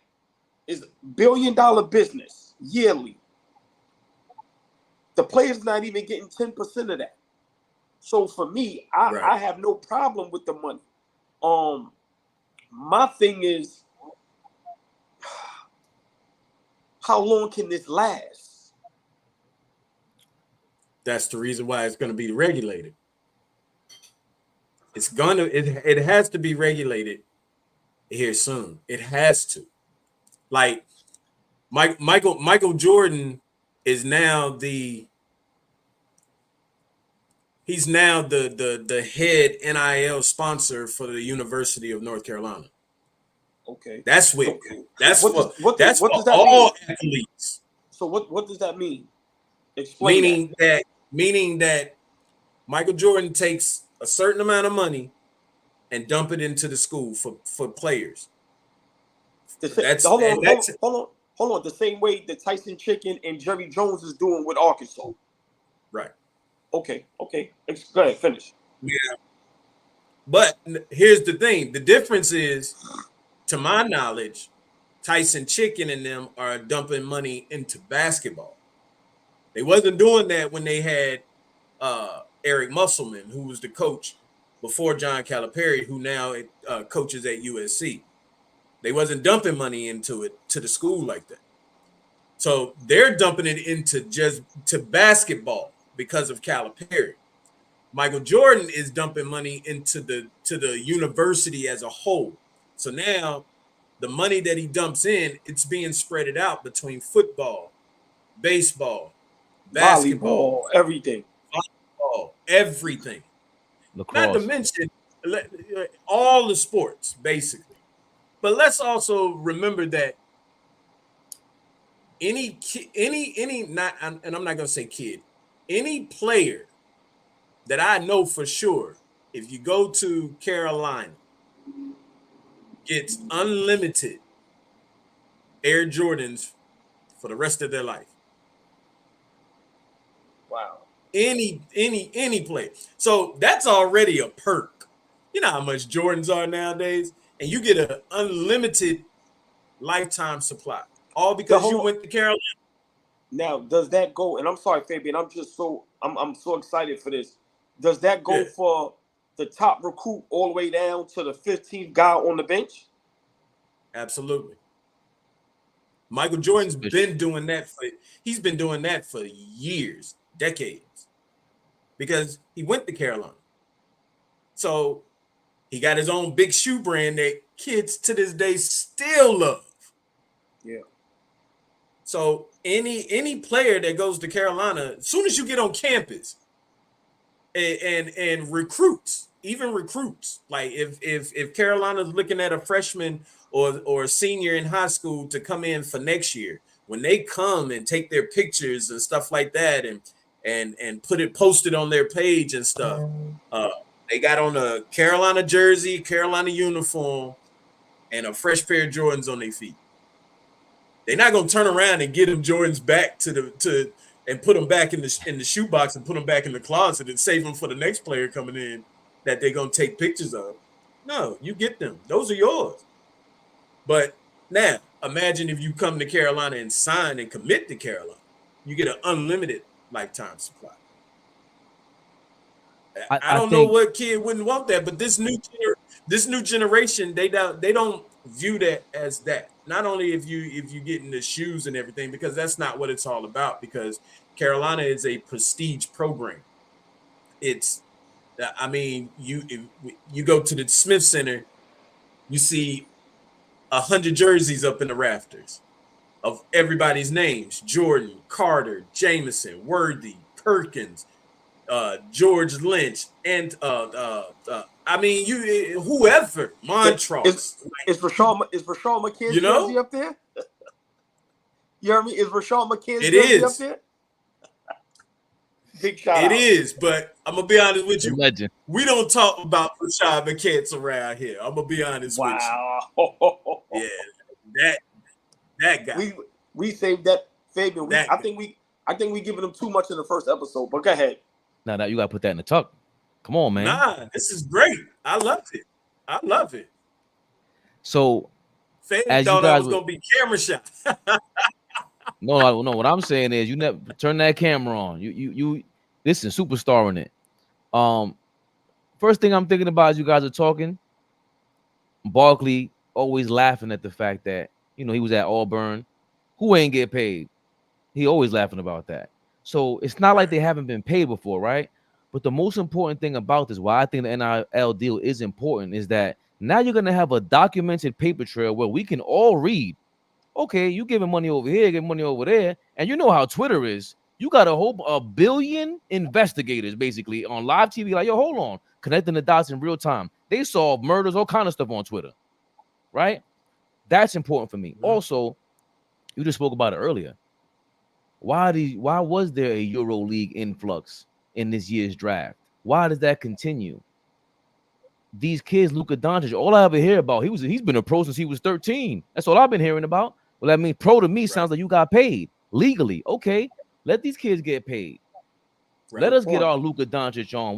is billion-dollar business yearly. The player's not even getting 10% of that. So for me, I have no problem with the money. My thing is, how long can this last? That's the reason why it's going to be regulated. It has to be regulated here soon. It has to. Like Michael Jordan is now the head NIL sponsor for the University of North Carolina. Okay. That's what what that's does for that all mean? athletes. So what does that mean? Explain Meaning that Michael Jordan takes a certain amount of money and dump it into the school for players. Hold on. The same way that Tyson Chicken and Jerry Jones is doing with Arkansas. Right. Okay. Go ahead, finish. Yeah. But here's the thing. The difference is, to my knowledge, Tyson Chicken and them are dumping money into basketball. They wasn't doing that when they had Eric Musselman, who was the coach before John Calipari, who now coaches at USC. They wasn't dumping money into the school like that. So they're dumping it to basketball because of Calipari. Michael Jordan is dumping money into the university as a whole. So now the money that he dumps in, it's being spread out between football, baseball, basketball, volleyball, everything. Lacrosse. Not to mention all the sports, basically. But let's also remember that any player that I know for sure, if you go to Carolina, gets unlimited Air Jordans for the rest of their life. Wow. Any player. So that's already a perk. You know how much Jordans are nowadays? And you get an unlimited lifetime supply. All because you went to Carolina. Now, does that go, and I'm sorry, Fabian, I'm so excited for this. Does that go for the top recruit all the way down to the 15th guy on the bench? Absolutely. Michael Jordan's been doing that for years, decades, because he went to Carolina. So he got his own big shoe brand that kids to this day still love. Yeah. So any player that goes to Carolina, as soon as you get on campus and recruits, like if Carolina's looking at a freshman or a senior in high school to come in for next year, when they come and take their pictures and stuff like that and post it on their page and stuff, they got on a Carolina jersey, Carolina uniform, and a fresh pair of Jordans on their feet. They're not gonna turn around and get them Jordans back and put them back in the shoebox and put them back in the closet and save them for the next player coming in that they're gonna take pictures of. No, you get them; those are yours. But now, imagine if you come to Carolina and sign and commit to Carolina, you get an unlimited lifetime supply. I I don't know think what kid wouldn't want that, but this new generation, they don't view that as that. Not only if you get in the shoes and everything, because that's not what it's all about. Because Carolina is a prestige program. It's, I mean, you go to the Smith Center, you see 100 jerseys up in the rafters of everybody's names: Jordan, Carter, Jameson, Worthy, Perkins, George Lynch, and I mean, whoever, Montross. Is Rashawn McKenzie jersey up there? You know what I mean? Is Rashawn McKenzie jersey up there? Big shout out. It is, but I'm gonna be honest with you. legend. We don't talk about Rashad McKenzie around here. I'm gonna be honest with you. Yeah, that guy. We saved that, Fabian. I think we giving him too much in the first episode. But go ahead. Now that you gotta put that in the tuck. Come on, man. Nah, this is great. I love it. So Fabian thought I was gonna be camera shy. No. What I'm saying is, you never turn that camera on. You listen, superstar in it. First thing I'm thinking about as you guys are talking, Barkley always laughing at the fact that he was at Auburn, who ain't get paid. He always laughing about that. So it's not like they haven't been paid before, right? But the most important thing about this, why I think the NIL deal is important, is that now you're gonna have a documented paper trail where we can all read. Okay, you giving money over here, giving money over there, and you know how Twitter is. You got a billion investigators basically on live TV. Like, yo, hold on, connecting the dots in real time. They solve murders, all kind of stuff on Twitter, right? That's important for me. Also, you just spoke about it earlier. Why was there a Euro League influx in this year's draft? Why does that continue? These kids, Luka Doncic, all I ever hear about, he's been a pro since he was 13. That's all I've been hearing about. Well, that means pro to me sounds like you got paid legally. Okay, let these kids get paid. Right. Let us get our Luka Doncic on.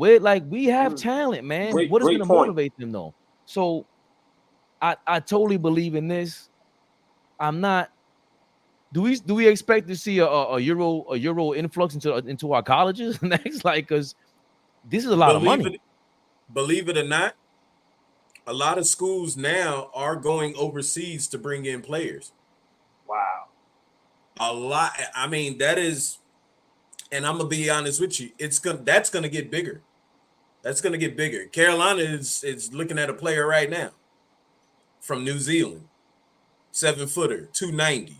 We have talent, man. What is going to motivate them though? So I totally believe in this. I'm not. Do we expect to see a Euro influx into our colleges next? Because this is a lot of money. Believe it or not, a lot of schools now are going overseas to bring in players. Wow. A lot. I mean, that is, and I'm gonna be honest with you, that's gonna get bigger. That's gonna get bigger. Carolina is looking at a player right now from New Zealand, 7-footer, 290,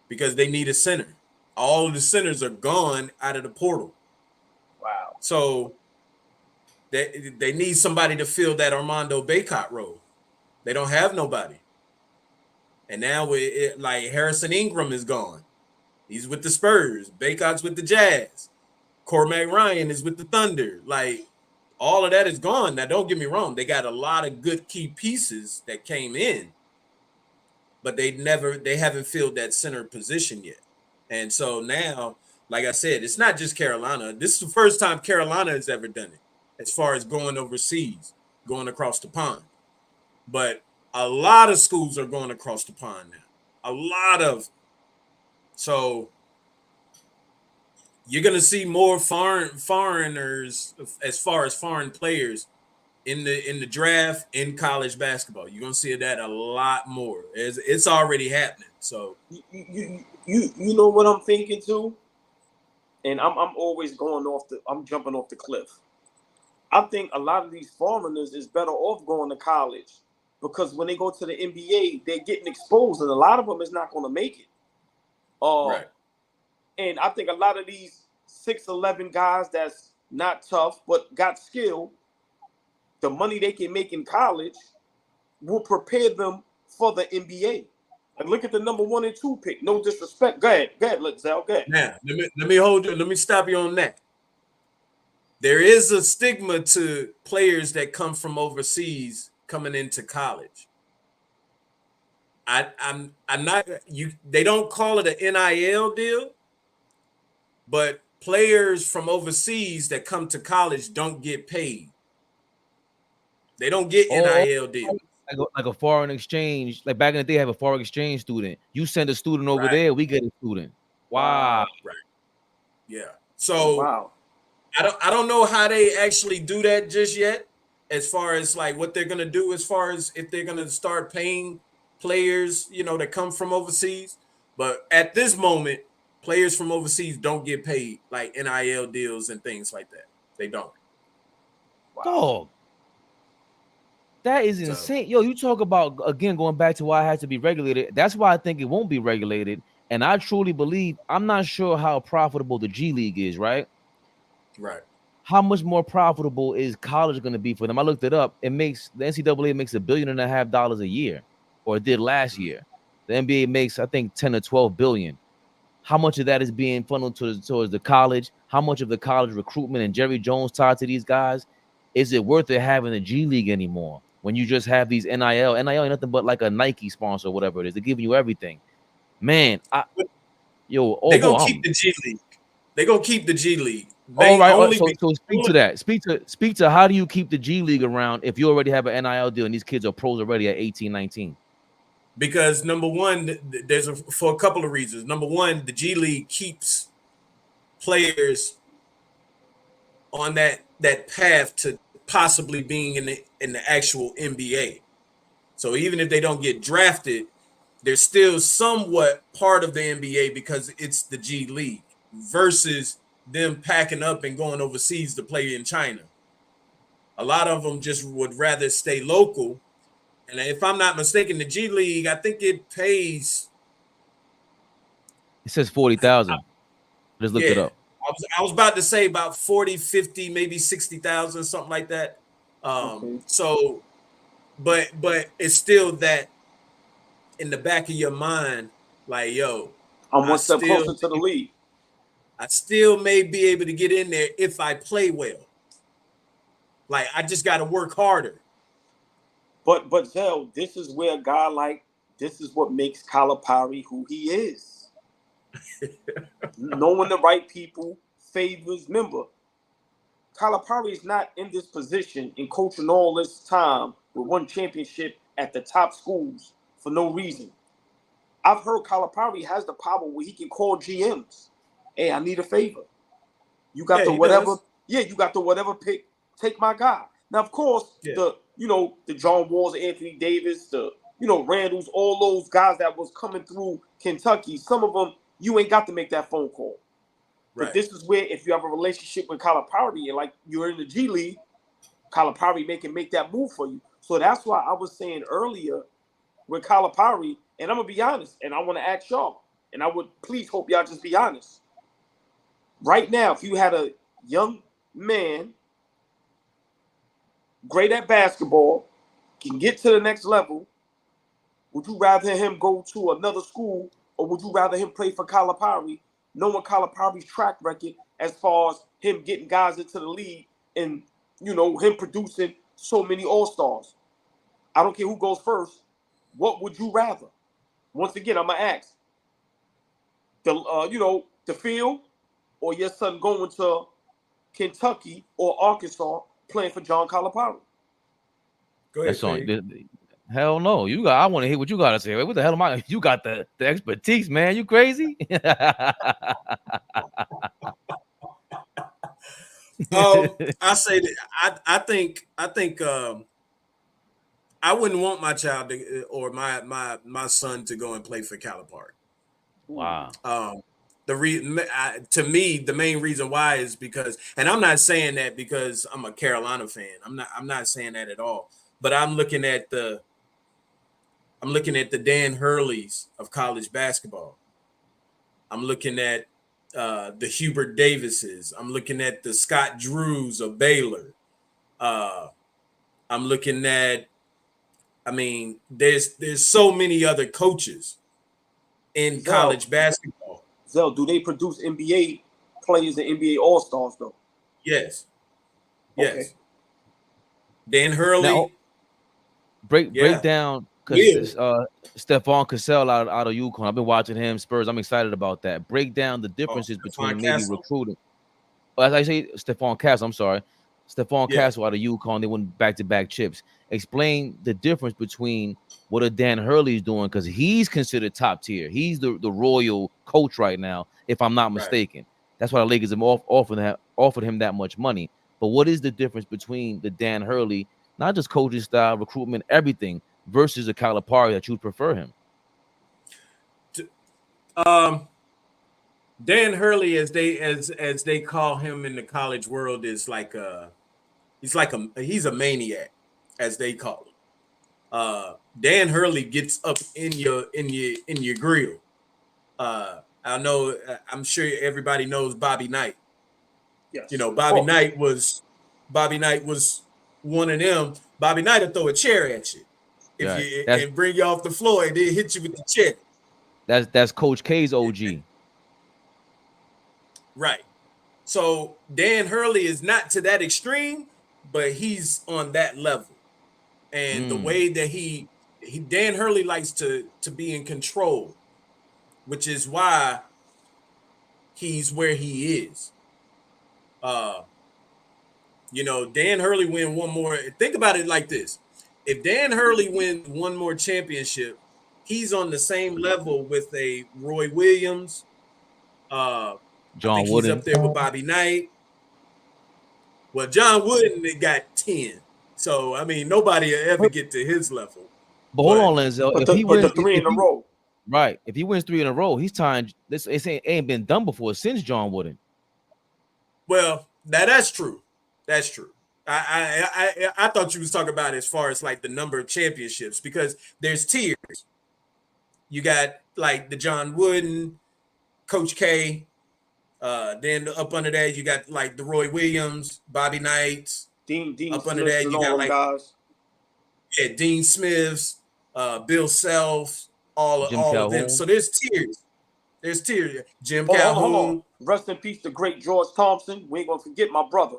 because they need a center. All of the centers are gone out of the portal. Wow. So they need somebody to fill that Armando Bacot role. They don't have nobody. And now Harrison Ingram is gone. He's with the Spurs. Bacot's with the Jazz. Cormac Ryan is with the Thunder. All of that is gone. Now, don't get me wrong. They got a lot of good key pieces that came in, but they haven't filled that center position yet. And so now, like I said, it's not just Carolina. This is the first time Carolina has ever done it as far as going overseas, going across the pond. But a lot of schools are going across the pond now. A lot of. So you're going to see more foreigners as far as foreign players in the draft in college basketball. You're going to see that a lot more. It's already happening. So you know what I'm thinking too? And I'm always I'm jumping off the cliff. I think a lot of these foreigners is better off going to college because when they go to the NBA, they're getting exposed, and a lot of them is not going to make it. Right. And I think a lot of these 6'11" guys that's not tough but got skill, the money they can make in college will prepare them for the NBA. And look at the number 1 and 2 pick. No disrespect. Go ahead, Lenzell. Go ahead. Now, let me hold you. Let me stop you on that. There is a stigma to players that come from overseas coming into college. I'm not you. They don't call it an NIL deal, but players from overseas that come to college don't get paid. They don't get NIL deals. like a foreign exchange. Like back in the day, have a foreign exchange student. You send a student over there, we get a student. Wow. Right. Yeah. Oh, So wow. I don't know how they actually do that just yet, as far as like what they're gonna do, as far as if they're gonna start paying players, that come from overseas. But at this moment, players from overseas don't get paid like NIL deals and things like that. They don't. Wow. Dog. That is So- insane. Yo, you talk about, again, going back to why it has to be regulated. That's why I think it won't be regulated. And I truly believe, I'm not sure how profitable the G League is, right? Right. How much more profitable is college going to be for them? I looked it up. The NCAA makes $1.5 billion a year, or it did last year. The NBA makes, I think, 10 or 12 billion. How much of that is being funneled towards the college? How much of the college recruitment and Jerry Jones tied to these guys? Is it worth it having the G League anymore? When you just have these NIL ain't nothing but like a Nike sponsor or whatever it is. They're giving you everything. Man, they're gonna keep the G League. They're gonna keep the G League. All right. So speak to that. Speak to how do you keep the G League around if you already have an NIL deal and these kids are pros already at 18, 19? Because number one, for a couple of reasons. Number one, the G League keeps players on that path to possibly being in the actual NBA. So even if they don't get drafted, they're still somewhat part of the NBA because it's the G League versus them packing up and going overseas to play in China. A lot of them just would rather stay local. And if I'm not mistaken, the G League, I think it pays. It says 40,000. Just looked it up. I was about to say about 40, 50, maybe 60,000, something like that. Okay. So, but it's still that in the back of your mind, like, yo, I'm one step closer to the league. I still may be able to get in there if I play well. Like, I just got to work harder. But Zell, this is where a guy this is what makes Calipari who he is. Knowing the right people favors. Remember, Calipari is not in this position and coaching all this time with one championship at the top schools for no reason. I've heard Calipari has the power where he can call GMs. Hey, I need a favor. You got the whatever. Yeah, you got the whatever pick. Take my guy. Now, of course, the John Walls, Anthony Davis, the Randalls, all those guys that was coming through Kentucky. Some of them you ain't got to make that phone call. Right. But this is where if you have a relationship with Calipari and like you're in the G League, Calipari can make that move for you. So that's why I was saying earlier with Calipari, and I'm gonna be honest, and I want to ask y'all, and I would please hope y'all just be honest. Right now, if you had a young man, great at basketball, can get to the next level, would you rather him go to another school or would you rather him play for Calipari, knowing Calipari's track record as far as him getting guys into the league and, him producing so many all-stars? I don't care who goes first. What would you rather? Once again, I'm going to ask. The field or your son going to Kentucky or Arkansas playing for John Calipari? Go ahead. That's on. Hell no. I want to hear what you got to say. What the hell am I? You got the expertise, man. You crazy? I say that I think I wouldn't want my child or my son to go and play for Calipari. Wow. To me, the main reason why is because, and I'm not saying that because I'm a Carolina fan. I'm not saying that at all. But I'm looking at the Dan Hurleys of college basketball. I'm looking at the Hubert Davises. I'm looking at the Scott Drews of Baylor. I'm looking at, there's so many other coaches in college basketball. Zell, do they produce NBA players and NBA All-Stars though? Yes. Okay. Yes. Dan Hurley. Now, break down because Stephon Cassell out of UConn. I've been watching him. Spurs. I'm excited about that. Break down the differences between maybe recruiting. As I say, Stephon Cass. I'm sorry. Stephon Yeah. Castle out of UConn. They won back-to-back chips. Explain the difference between what a Dan Hurley is doing, because he's considered top tier. He's the royal coach right now, if I'm not mistaken. That's why the Lakers have offered him that much money. But what is the difference between the Dan Hurley, not just coaching style, recruitment, everything, versus a Calipari that you would prefer him? Dan Hurley, as they call him in the college world, is like he's a maniac, as they call him. Dan Hurley gets up in your grill. I'm sure everybody knows Bobby Knight. Yes. You know, Bobby Knight was one of them. Bobby Knight will throw a chair at you and bring you off the floor and then hit you with the chair. That's Coach K's OG. Right. So Dan Hurley is not to that extreme, but he's on that level. And the way that Dan Hurley likes to be in control, which is why he's where he is. You know, Dan Hurley win one more. Think about it like this. If Dan Hurley wins one more championship, he's on the same level with a Roy Williams. John Wooden. He's up there with Bobby Knight. Well, John Wooden got 10. So, I mean, nobody will ever get to his level. But hold on, Lenzell. If he wins 3 in a row. Right. If he wins 3 in a row, he's tying. This ain't been done before since John Wooden. Well, that's true. That's true. I thought you was talking about as far as like the number of championships, because there's tiers. You got like the John Wooden, Coach K. Then up under that, you got like the Roy Williams, Bobby Knight. Dean up Smith, under that, you got like guys. Yeah, Dean Smiths, Bill Self, all of them. So there's tiers. There's tiers. Jim Calhoun. Hold on. Rest in peace to great George Thompson. We ain't gonna forget my brother.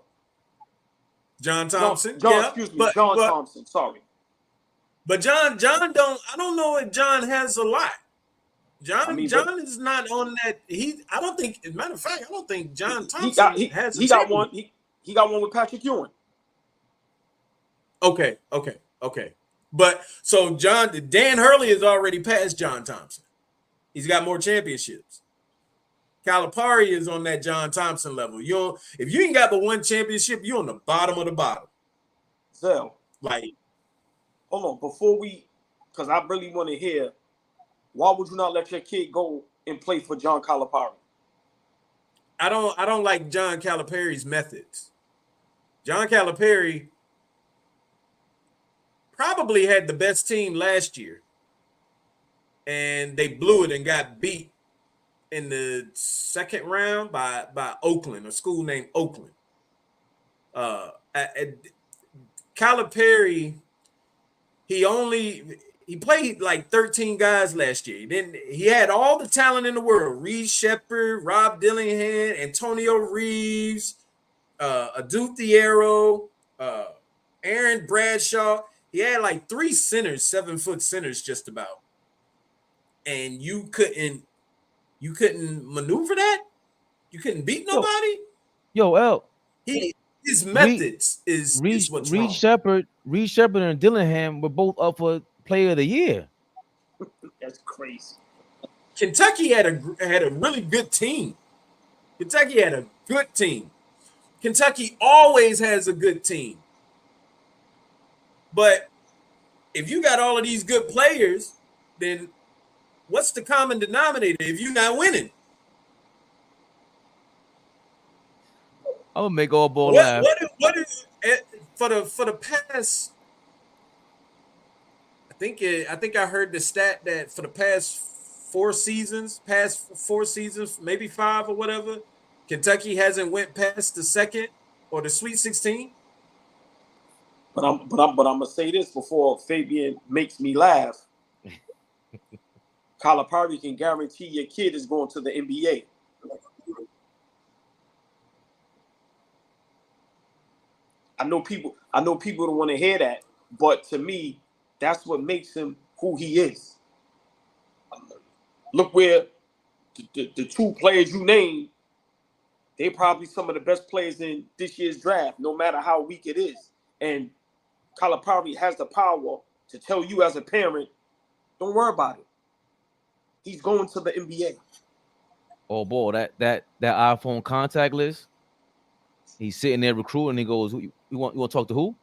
John Thompson. John Thompson. Sorry. But John don't. I don't know if John has a lot. John is not on that. I don't think. As a matter of fact, I don't think John Thompson has. He got one. He got one with Patrick Ewing. Okay. But so Dan Hurley is already past John Thompson. He's got more championships. Calipari is on that John Thompson level. If you ain't got but one championship, you're on the bottom of the bottom. Zell, like, hold on, because I really want to hear, why would you not let your kid go and play for John Calipari? I don't like John Calipari's methods. John Calipari probably had the best team last year, and they blew it and got beat in the second round by Oakland, a school named Oakland. Calipari, he played like 13 guys last year. He had all the talent in the world: Reed Shepherd, Rob Dillingham, Antonio Reeves, Adu Thiero, Aaron Bradshaw. He had like 3 centers, 7-foot centers, just about. And you couldn't maneuver that. You couldn't beat nobody. Yo, L. His methods is what's wrong. Reed Shepherd and Dillingham were both up for Player of the Year. That's crazy. Kentucky had a really good team. Kentucky had a good team. Kentucky always has a good team. But if you got all of these good players, then what's the common denominator if you're not winning? I'm gonna make AllBall laugh. What is for the past? I think I heard the stat that for the past 4 seasons, maybe 5 or whatever, Kentucky hasn't went past the second or the Sweet 16. But I'm gonna say this before Fabian makes me laugh. Calipari can guarantee your kid is going to the NBA. I know people don't want to hear that, but to me, that's what makes him who he is. Look where the 2 players you named, they probably some of the best players in this year's draft, no matter how weak it is. And Calipari has the power to tell you as a parent, don't worry about it. He's going to the NBA. Oh boy, that iPhone contact list. He's sitting there recruiting. He goes, "You want to talk to who?"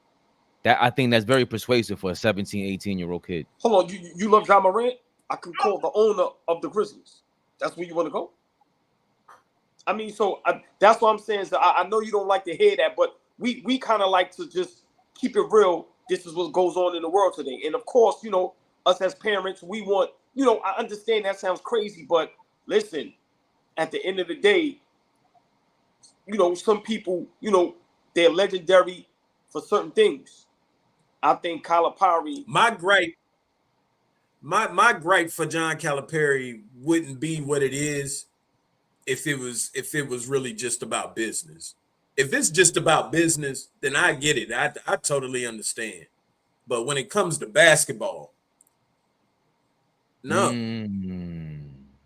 That I think that's very persuasive for a 17, 18-year-old kid. Hold on, you love John Morant? I can call the owner of the Grizzlies. That's where you want to go? I mean, that's what I'm saying. So I know you don't like to hear that, but we kind of like to just keep it real. This is what goes on in the world today. And of course, us as parents, we want, I understand that sounds crazy, but listen, at the end of the day, some people, they're legendary for certain things. I think Calipari. My gripe for John Calipari wouldn't be what it is if it was really just about business. If it's just about business, then I get it. I totally understand. But when it comes to basketball, no.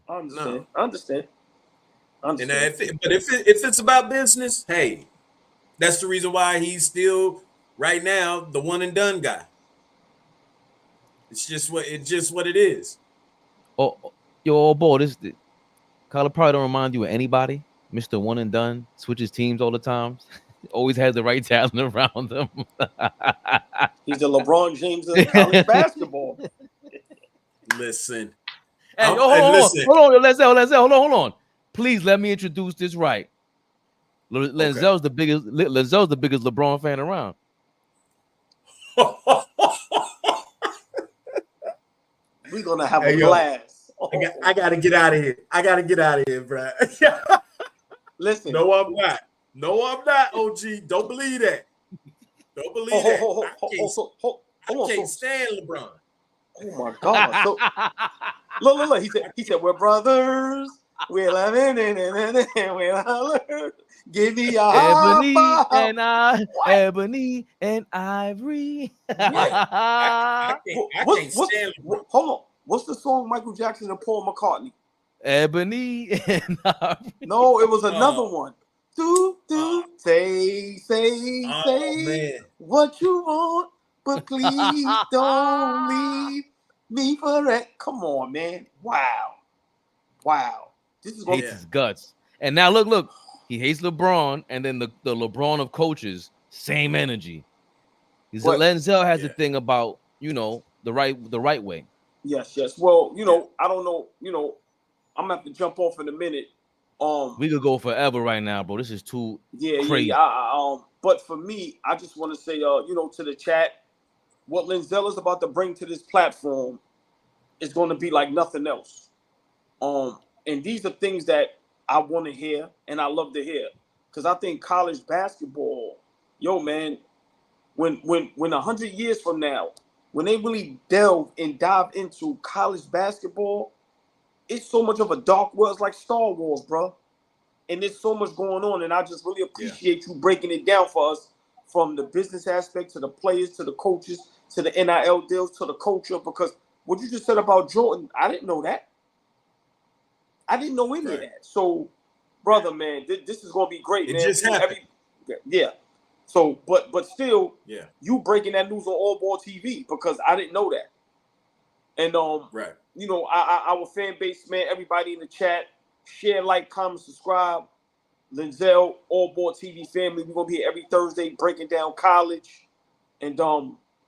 I understand. And if it's about business, hey, that's the reason why he's still right now the one and done guy. It's just what it is. Oh, yo, boy, Calipari don't remind you of anybody. Mr. One and Done switches teams all the time. Always has the right talent around him. He's the LeBron James of college basketball. Listen. Hey, hold on, Lenzell, hold on. Please let me introduce this right. Lenzell's the biggest LeBron fan around. We're gonna have a blast. I gotta get out of here, bro. Listen. No, I'm not, OG. Don't believe that. Don't believe that. I can't stand LeBron. Oh my God. So, look. He said, we're brothers. We're loving and we're loving. Give me a Ebony and Ivory. I can't stand LeBron. Hold on. What's the song Michael Jackson and Paul McCartney? Ebony and Ivory. No, it was another one. Say man. what you want, but please don't leave me for that. Come on, man. Wow. This is hates his guts. And now look. He hates LeBron, and then the LeBron of coaches, same energy. Lenzell has a thing about, the right way. Yes. Well, I don't know, I'm gonna have to jump off in a minute. We could go forever right now, bro. This is too crazy. Yeah. But for me, I just want to say, to the chat, what Lenzell is about to bring to this platform is going to be like nothing else. And these are things that I want to hear and I love to hear, because I think college basketball, man, when 100 years from now, when they really delve and dive into college basketball, it's so much of a dark world. It's like Star Wars, bro. And there's so much going on. And I just really appreciate you breaking it down for us, from the business aspect to the players, to the coaches, to the NIL deals, to the culture. Because what you just said about Jordan, I didn't know that. I didn't know any of that. So, brother, man, this is going to be great, man. It just happened. So, but still, you breaking that news on AllBall TV, because I didn't know that. And our fan base, man, everybody in the chat, share, like, comment, subscribe. Lenzell, AllBall TV family, we're gonna be here every Thursday breaking down college. And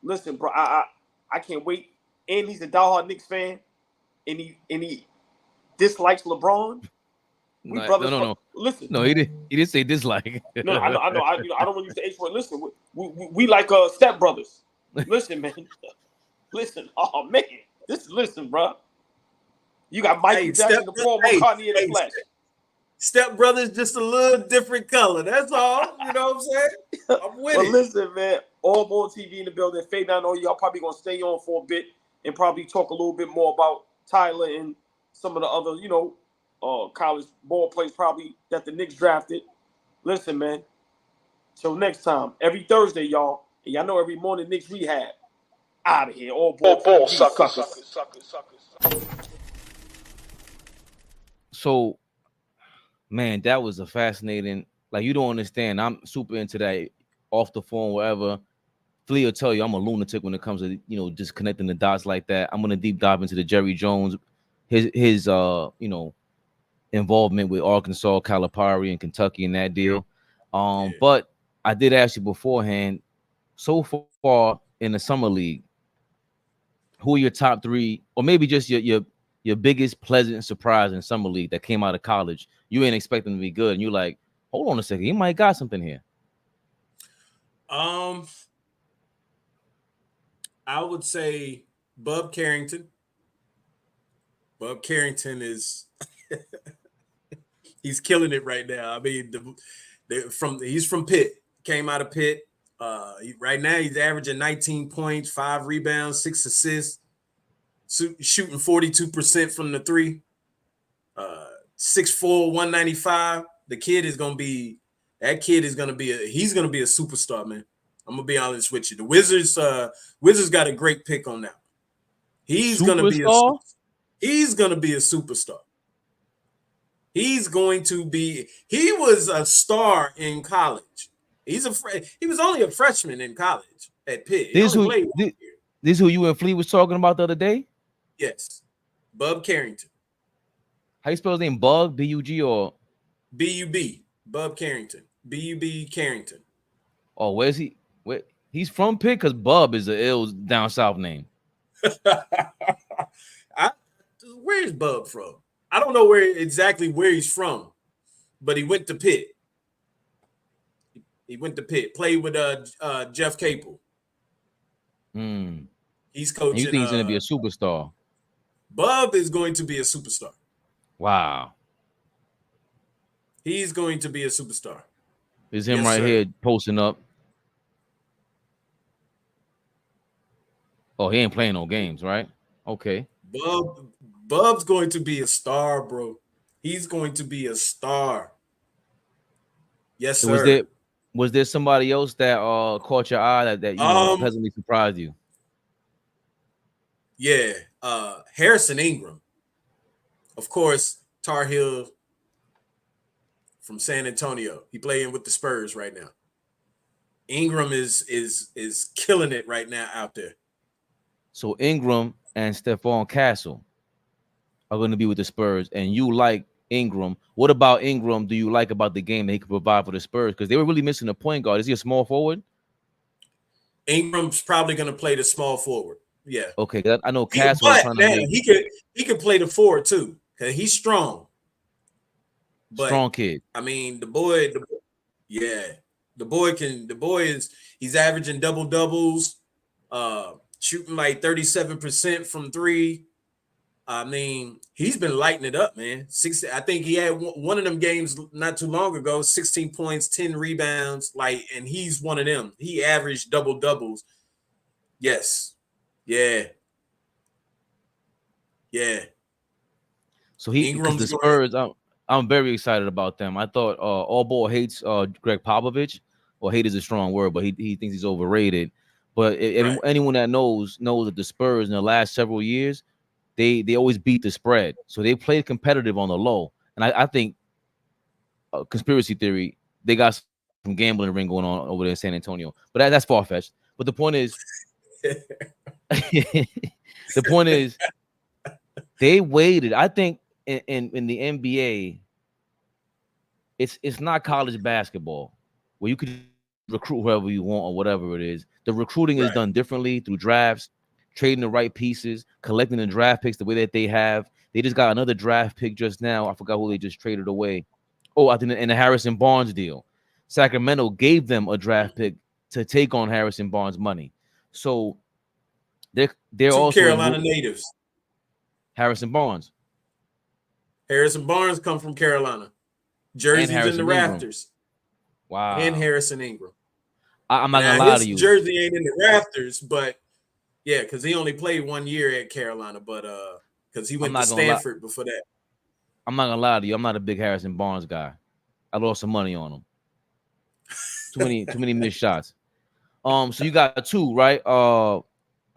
listen, bro, I can't wait. And he's a diehard Knicks fan, and he dislikes LeBron. No. Listen. No, he didn't say dislike. No, I know. I don't want to use the H word. Listen, we like step brothers. Listen, man. Listen, oh man, listen, bro. You got Michael Jackson and Paul McCartney in the flesh. Step brother's just a little different color. That's all. You know what I'm saying? I'm with it. Listen, man. AllBall TV in the building. Fabian, I know y'all probably gonna stay on for a bit and probably talk a little bit more about Tyler and some of the other, college ball players probably that the Knicks drafted. Listen, man. Till next time. Every Thursday, y'all. And y'all know every morning Knicks Rehab. Out of here. AllBall suckers. So Man, that was a fascinating. Like, you don't understand. I'm super into that. Off the phone, wherever. Flea will tell you I'm a lunatic when it comes to just connecting the dots like that. I'm gonna deep dive into the Jerry Jones, his involvement with Arkansas, Calipari, and Kentucky in that deal. Yeah. But I did ask you beforehand. So far in the summer league, who are your top three, or maybe just your biggest pleasant surprise in summer league that came out of college? You ain't expecting to be good, and you're like, hold on a second, he might got something here. I would say Bub Carrington. Bub Carrington is he's killing it right now. I mean, he's from Pitt, came out of Pitt. Right now he's averaging 19 points, 5 rebounds, 6 assists, shooting 42% from the three. 6'4", 195. The kid is gonna be he's gonna be a superstar, man. I'm gonna be honest with you. The Wizards got a great pick on that. He's gonna be a superstar. He was a star in college. He was only a freshman in college at Pitt. This who you and Flea was talking about the other day? Yes. Bub Carrington. How you spell his name? Bug, B-U-G, or B-U-B. Bub Carrington. B-U-B Carrington. Oh, where's he? He's from Pitt, because Bub is a ill down south name. Where's Bub from? I don't know exactly where he's from, but he went to Pitt. He went to Pitt, played with Jeff Capel. He's coaching. And you think he's going to be a superstar? Bub is going to be a superstar. Wow. He's going to be a superstar. Is him right here posting up. Oh, he ain't playing no games, right? Okay. Bub's going to be a star, bro. He's going to be a star. Yes, sir. Was there somebody else that caught your eye that pleasantly surprised you? Yeah, Harrison Ingram. Of course, Tar Heel from San Antonio. He playing with the Spurs right now. Ingram is killing it right now out there. So Ingram and Stephon Castle are going to be with the Spurs, and you like Ingram. What about Ingram do you like about the game that he could provide for the Spurs? Because they were really missing a point guard. Is he a small forward? Ingram's probably going to play the small forward. Yeah. Okay, I know Castle. He could play the forward too, because he's strong. But, strong kid. I mean, the boy he's averaging double doubles, shooting like 37% from three. I mean, he's been lighting it up, man. I think he had one of them games not too long ago, 16 points, 10 rebounds, and he's one of them. He averaged double doubles. Yes. Yeah. So the Spurs, I'm very excited about them. I thought AllBall hates Greg Popovich, or hate is a strong word, but he thinks he's overrated. But anyone that knows that the Spurs in the last several years, they always beat the spread. So they played competitive on the low. And I think, conspiracy theory, they got some gambling ring going on over there in San Antonio. But that's far-fetched. But the point is, they waited. I think in the NBA, it's not college basketball where you could recruit whoever you want or whatever it is. The recruiting is done differently through drafts, trading the right pieces, collecting the draft picks the way that they have. They just got another draft pick just now. I forgot who they just traded away. Oh, I think in the Harrison Barnes deal. Sacramento gave them a draft pick to take on Harrison Barnes' money. So they're also Carolina natives. Harrison Barnes come from Carolina. Jerseys in the rafters. Wow. And Harrison Ingram. I'm not gonna lie to you. Jersey ain't in the rafters, but yeah, because he only played 1 year at Carolina, but because he went to Stanford before that. I'm not gonna lie to you. I'm not a big Harrison Barnes guy. I lost some money on him. Too many missed shots. So you got two, right? A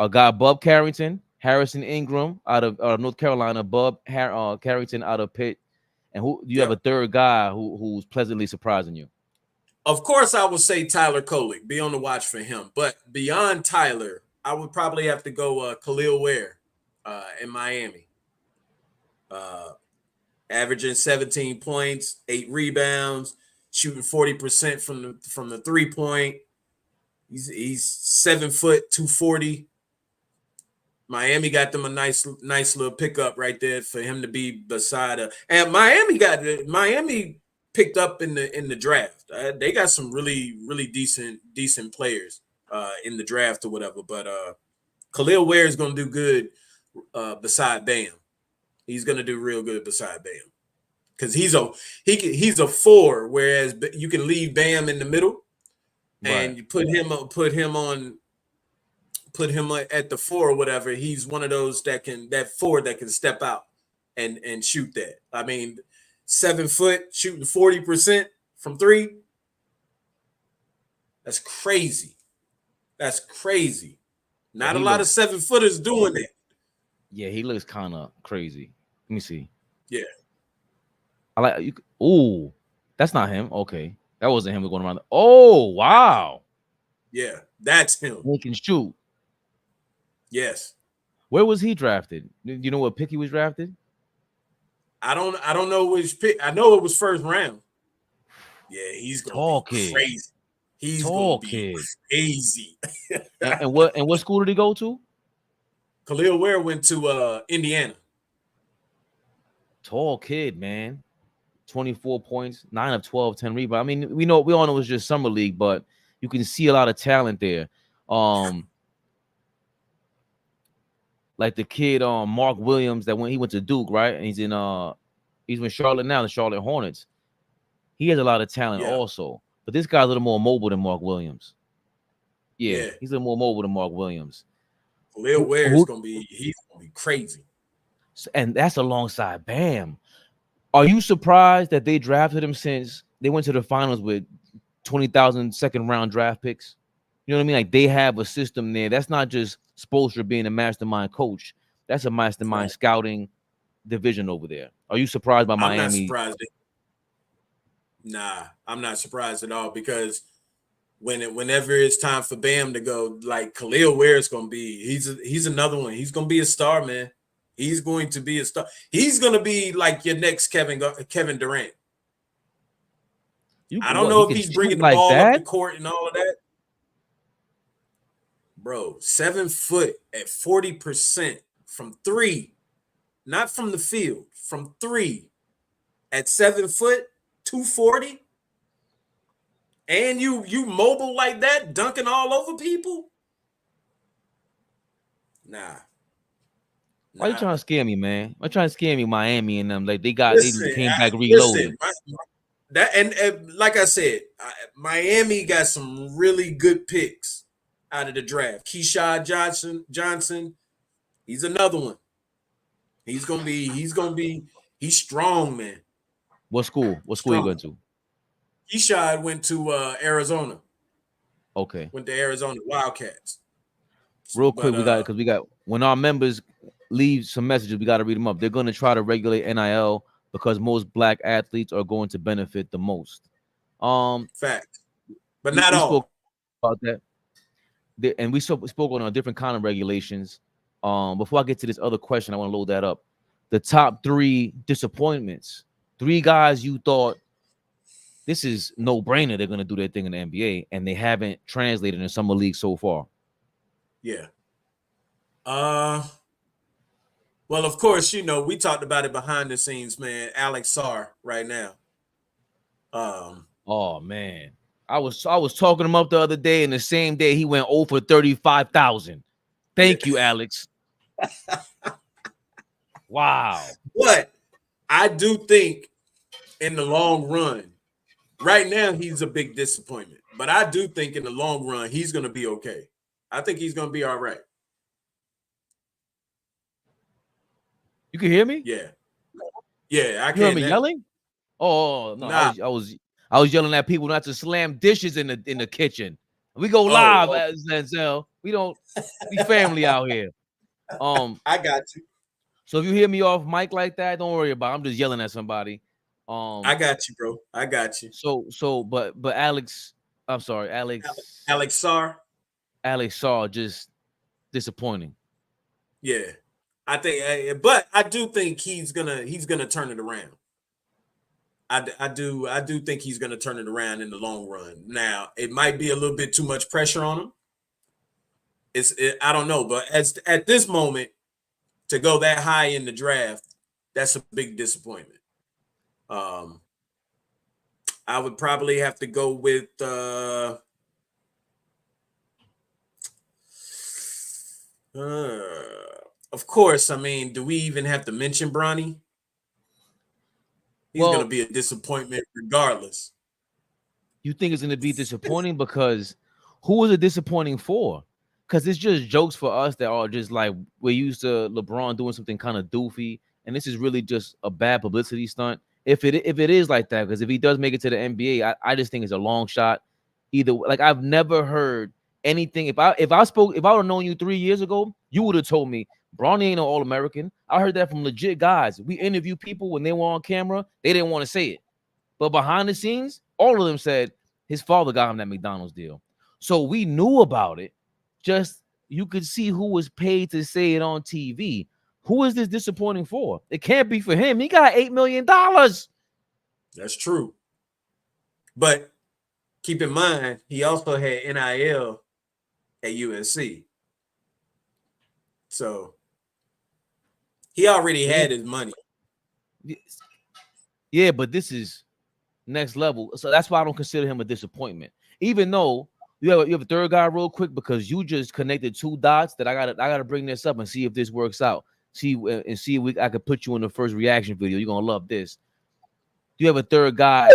guy Bub Carrington, Harrison Ingram out of North Carolina, Bub Carrington out of Pitt, And who do you have a third guy who's pleasantly surprising you? Of course, I would say Tyler Kolek. Be on the watch for him. But beyond Tyler, I would probably have to go Khalil Ware in Miami. Averaging 17 points, 8 rebounds, shooting 40% from the 3-point. He's 7 foot, 240. Miami got them a nice little pickup right there for him to be beside her. And Miami picked up in the draft. They got some really decent players in the draft or whatever. But Khalil Ware is gonna do good beside Bam. He's gonna do real good beside Bam because he's a 4, whereas you can leave Bam in the middle and you put him at the 4 or whatever. He's one of those that can step out and shoot that. I mean, 7 foot shooting 40% from 3. That's crazy. That's crazy. Not a lot of 7-footers doing that. Yeah, he looks kind of crazy. Let me see. Yeah. I like you. Ooh, that's not him. Okay. That wasn't him going around. Oh, wow. Yeah, that's him. He can shoot. Yes. Where was he drafted? Do you know what pick he was drafted? I don't know which pick. I know it was first round. Yeah, he's gonna be crazy. He's gonna be crazy. and what school did he go to? Khalil Ware went to Indiana. Tall kid, man. 24 points, 9 of 12, 10 rebounds. I mean, we all know it was just summer league, but you can see a lot of talent there. Like the kid Mark Williams that when he went to Duke, right? And he's in Charlotte now, the Charlotte Hornets. He has a lot of talent also. But this guy's a little more mobile than Mark Williams. Yeah. He's a little more mobile than Mark Williams. Khalil Ware is gonna be crazy. And that's alongside Bam. Are you surprised that they drafted him since they went to the finals with 20,000 second round draft picks? You know what I mean? Like they have a system there. That's not just Spoelstra being a mastermind coach. That's a mastermind scouting division over there. Are you surprised by Miami? I'm not surprised. Nah, I'm not surprised at all because whenever it's time for Bam to go, like Khalil Ware is gonna be, he's another one. He's gonna be a star, man. He's going to be a star. He's gonna be like your next Kevin Durant. I don't know if he's bringing the ball up the court and all of that. Bro, 7 foot at 40% from 3, not from the field, from 3 at 7 foot, 240. And you mobile like that, dunking all over people? Nah. Why you trying to scare me, man? Why you trying to scare me, Miami and them? Like they came back reloaded. And like I said, Miami got some really good picks out of the draft. Keyshawn Johnson, he's another one. He's strong, man. What school? What school you going to? Keyshawn went to Arizona. Okay. Went to Arizona Wildcats. Real quick, we got when our members leave some messages, we got to read them up. They're going to try to regulate NIL because most black athletes are going to benefit the most. Fact. But not all. About that. And we spoke on a different kind of regulations. Before I get to this other question, I want to load that up. The top 3 disappointments. 3 guys you thought this is no brainer. They're going to do their thing in the NBA, and they haven't translated in summer league so far. Yeah. Well, of course, we talked about it behind the scenes, man. Alex Sarr right now. Oh man. I was talking him up the other day, and the same day he went 0 for 35,000. Thank you, Alex. Wow. But I do think in the long run, right now he's a big disappointment. But I do think in the long run he's going to be okay. I think he's going to be all right. You can hear me? Yeah. Yeah, I can. You hear me yelling? Oh no, nah. I was yelling at people not to slam dishes in the kitchen. We go live as Lenzell. We family out here. I got you. So if you hear me off mic like that, don't worry about it. I'm just yelling at somebody. Um, I got you, bro. I got you. but Alex, I'm sorry, Alex Sarr. Alex Saw just disappointing. Yeah, I think, but I do think he's gonna turn it around. I do think he's gonna turn it around in the long run. Now, it might be a little bit too much pressure on him. I don't know, but at this moment, to go that high in the draft, that's a big disappointment. I would probably have to go with of course, I mean, do we even have to mention Bronny? He's Well, going to be a disappointment regardless. You think it's going to be disappointing because who is it disappointing for? Because it's just jokes for us that are just like we're used to LeBron doing something kind of doofy, and this is really just a bad publicity stunt. If it is like that, because if he does make it to the NBA, I just think it's a long shot. Either like I've never heard anything. If I would have known you 3 years ago, you would have told me Bronny ain't no All-American. I heard that from legit guys. We interview people when they were on camera, they didn't want to say it. But behind the scenes, all of them said his father got him that McDonald's deal. So we knew about it. Just you could see who was paid to say it on TV. Who is this disappointing for? It can't be for him. He got $8 million. That's true. But keep in mind, he also had NIL at USC. So he already had his money. Yeah, but this is next level. So that's why I don't consider him a disappointment. Even though you have a third guy real quick, because you just connected two dots that I gotta bring this up and see if this works out. See if I could put you in the first reaction video. You're gonna love this. You have a third guy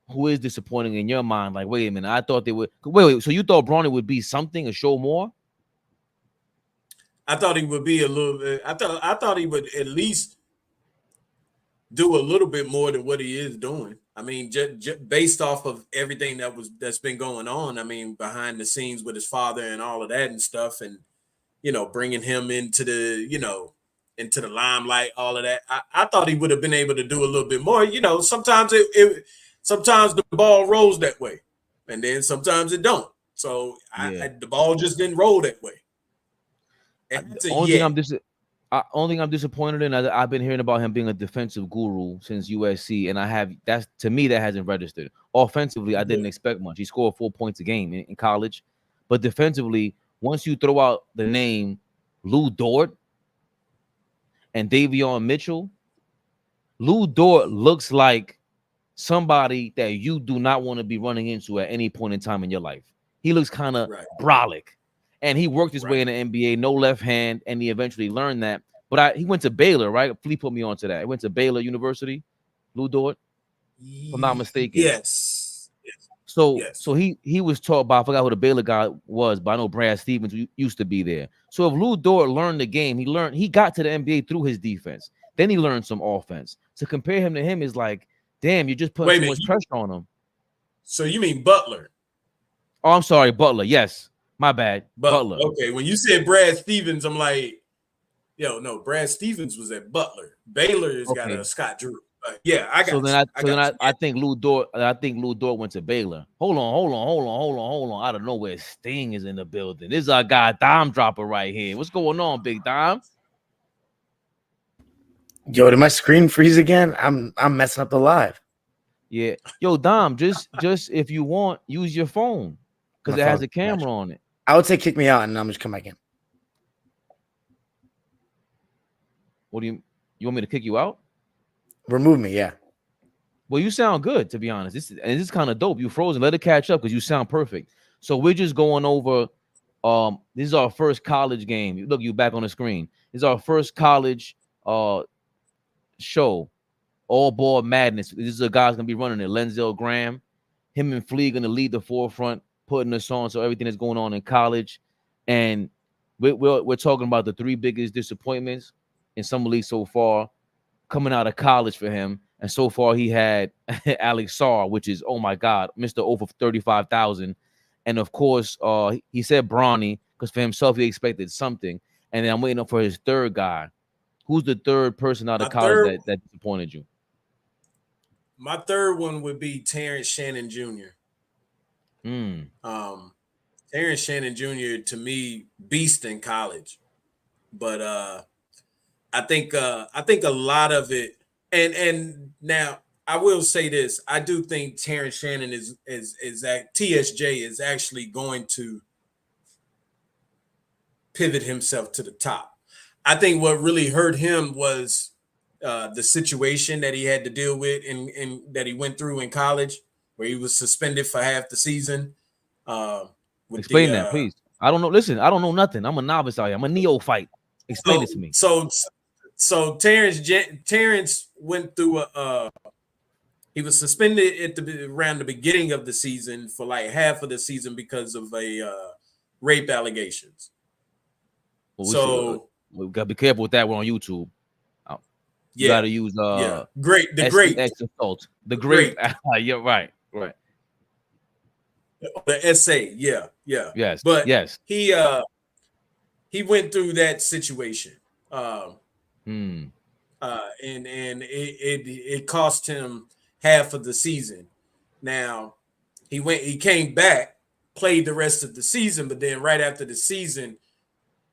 who is disappointing in your mind. Like, wait a minute, I thought they would. Wait. So you thought Bronny would be something, a show more? I thought he would be a little bit. I thought he would at least do a little bit more than what he is doing. I mean, just based off of everything that's been going on. I mean, behind the scenes with his father and all of that and stuff, and bringing him into the limelight, all of that. I thought he would have been able to do a little bit more. Sometimes sometimes the ball rolls that way, and then sometimes it don't. So the ball just didn't roll that way. Only thing I'm disappointed in, I've been hearing about him being a defensive guru since USC, and to me that hasn't registered. Offensively, I didn't expect much. He scored 4 points a game in college, but defensively, once you throw out the name Lou Dort and Davion Mitchell, Lou Dort looks like somebody that you do not want to be running into at any point in time in your life. He looks kind of brolic. And he worked his way in the NBA, no left hand, and he eventually learned that. But he went to Baylor, right? Flea put me onto that. He went to Baylor University, Lou Dort, if I'm not mistaken. Yes. So he was taught by, I forgot who the Baylor guy was, but I know Brad Stevens used to be there. So if Lou Dort learned the game, he got to the NBA through his defense. Then he learned some offense. To compare him to him is like, damn, you're just putting too much pressure on him. So you mean Butler? Oh, I'm sorry, Butler. Yes. My bad. Butler. Okay, when you said Brad Stevens, I'm like, no, Brad Stevens was at Butler. Baylor's got a Scott Drew. Yeah, I got I think Lou Dort went to Baylor. Hold on. Out of nowhere, Sting is in the building. This is our guy Dime Dropper right here. What's going on, Big Dime? Yo, did my screen freeze again? I'm messing up the live. Yeah. Yo, Dom, just if you want, use your phone because it has a camera on it. I would say kick me out and I'm just come back in. What do you want me to kick you out? Remove me, yeah. Well, you sound good, to be honest. This is kind of dope. You frozen. Let it catch up because you sound perfect. So we're just going over. This is our first college game. Look, you back on the screen. This is our first college show. All ball madness. This is a guy's gonna be running it. Lenzell Graham. Him and Flea gonna lead the forefront, putting us on. So everything that's going on in college, and we're talking about the three biggest disappointments in summer league so far, coming out of college for him. And so far he had Alex Sarr, which is, oh my God, Mr. Over 35,000. And of course, he said Bronny because for himself he expected something. And then I'm waiting for his third guy. Who's the third person out of college that disappointed you? My third one would be Terrence Shannon Jr. Terrence Shannon Jr. to me, beast in college, but I think a lot of it, and now I will say this: I do think Terrence Shannon is that TSJ is actually going to pivot himself to the top. I think what really hurt him was the situation that he had to deal with and that he went through in college, where he was suspended for half the season. Explain that, please. I don't know. Listen, I don't know nothing. I'm a novice out here. I'm a neophyte. Explain it to me. So Terrence went through he was suspended around the beginning of the season for like half of the season because of a rape allegations. Well, we gotta be careful with that. We're on YouTube. You gotta use the great assault. The great. Yeah, right. The essay, yeah. Yes, but yes. He went through that situation. And it cost him half of the season. Now he came back, played the rest of the season, but then right after the season,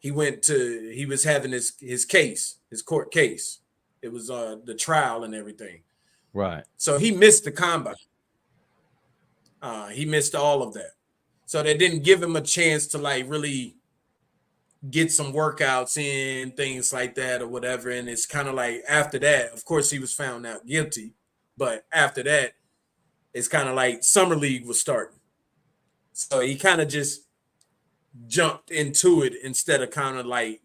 he was having his case, his court case. It was the trial and everything. Right. So he missed the combine. He missed all of that. So they didn't give him a chance to like really get some workouts in, things like that or whatever. And it's kind of like after that, of course, he was found out guilty. But after that, it's kind of like Summer League was starting. So he kind of just jumped into it instead of kind of like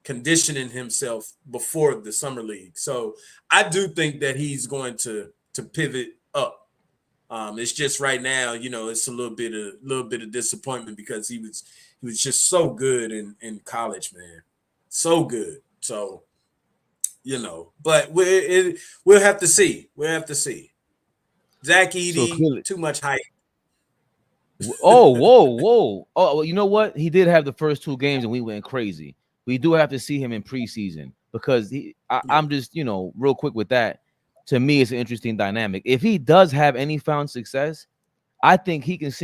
conditioning himself before the Summer League. So I do think that he's going to pivot up. It's just right now, it's a little bit of disappointment because he was just so good in college, man, so good. So, but we'll have to see. We'll have to see. Zach Edey, too much hype. Oh, whoa. Oh, well, you know what? He did have the first 2 games and we went crazy. We do have to see him in preseason because I'm just, real quick with that. To me, it's an interesting dynamic. If he does have any found success, I think he can not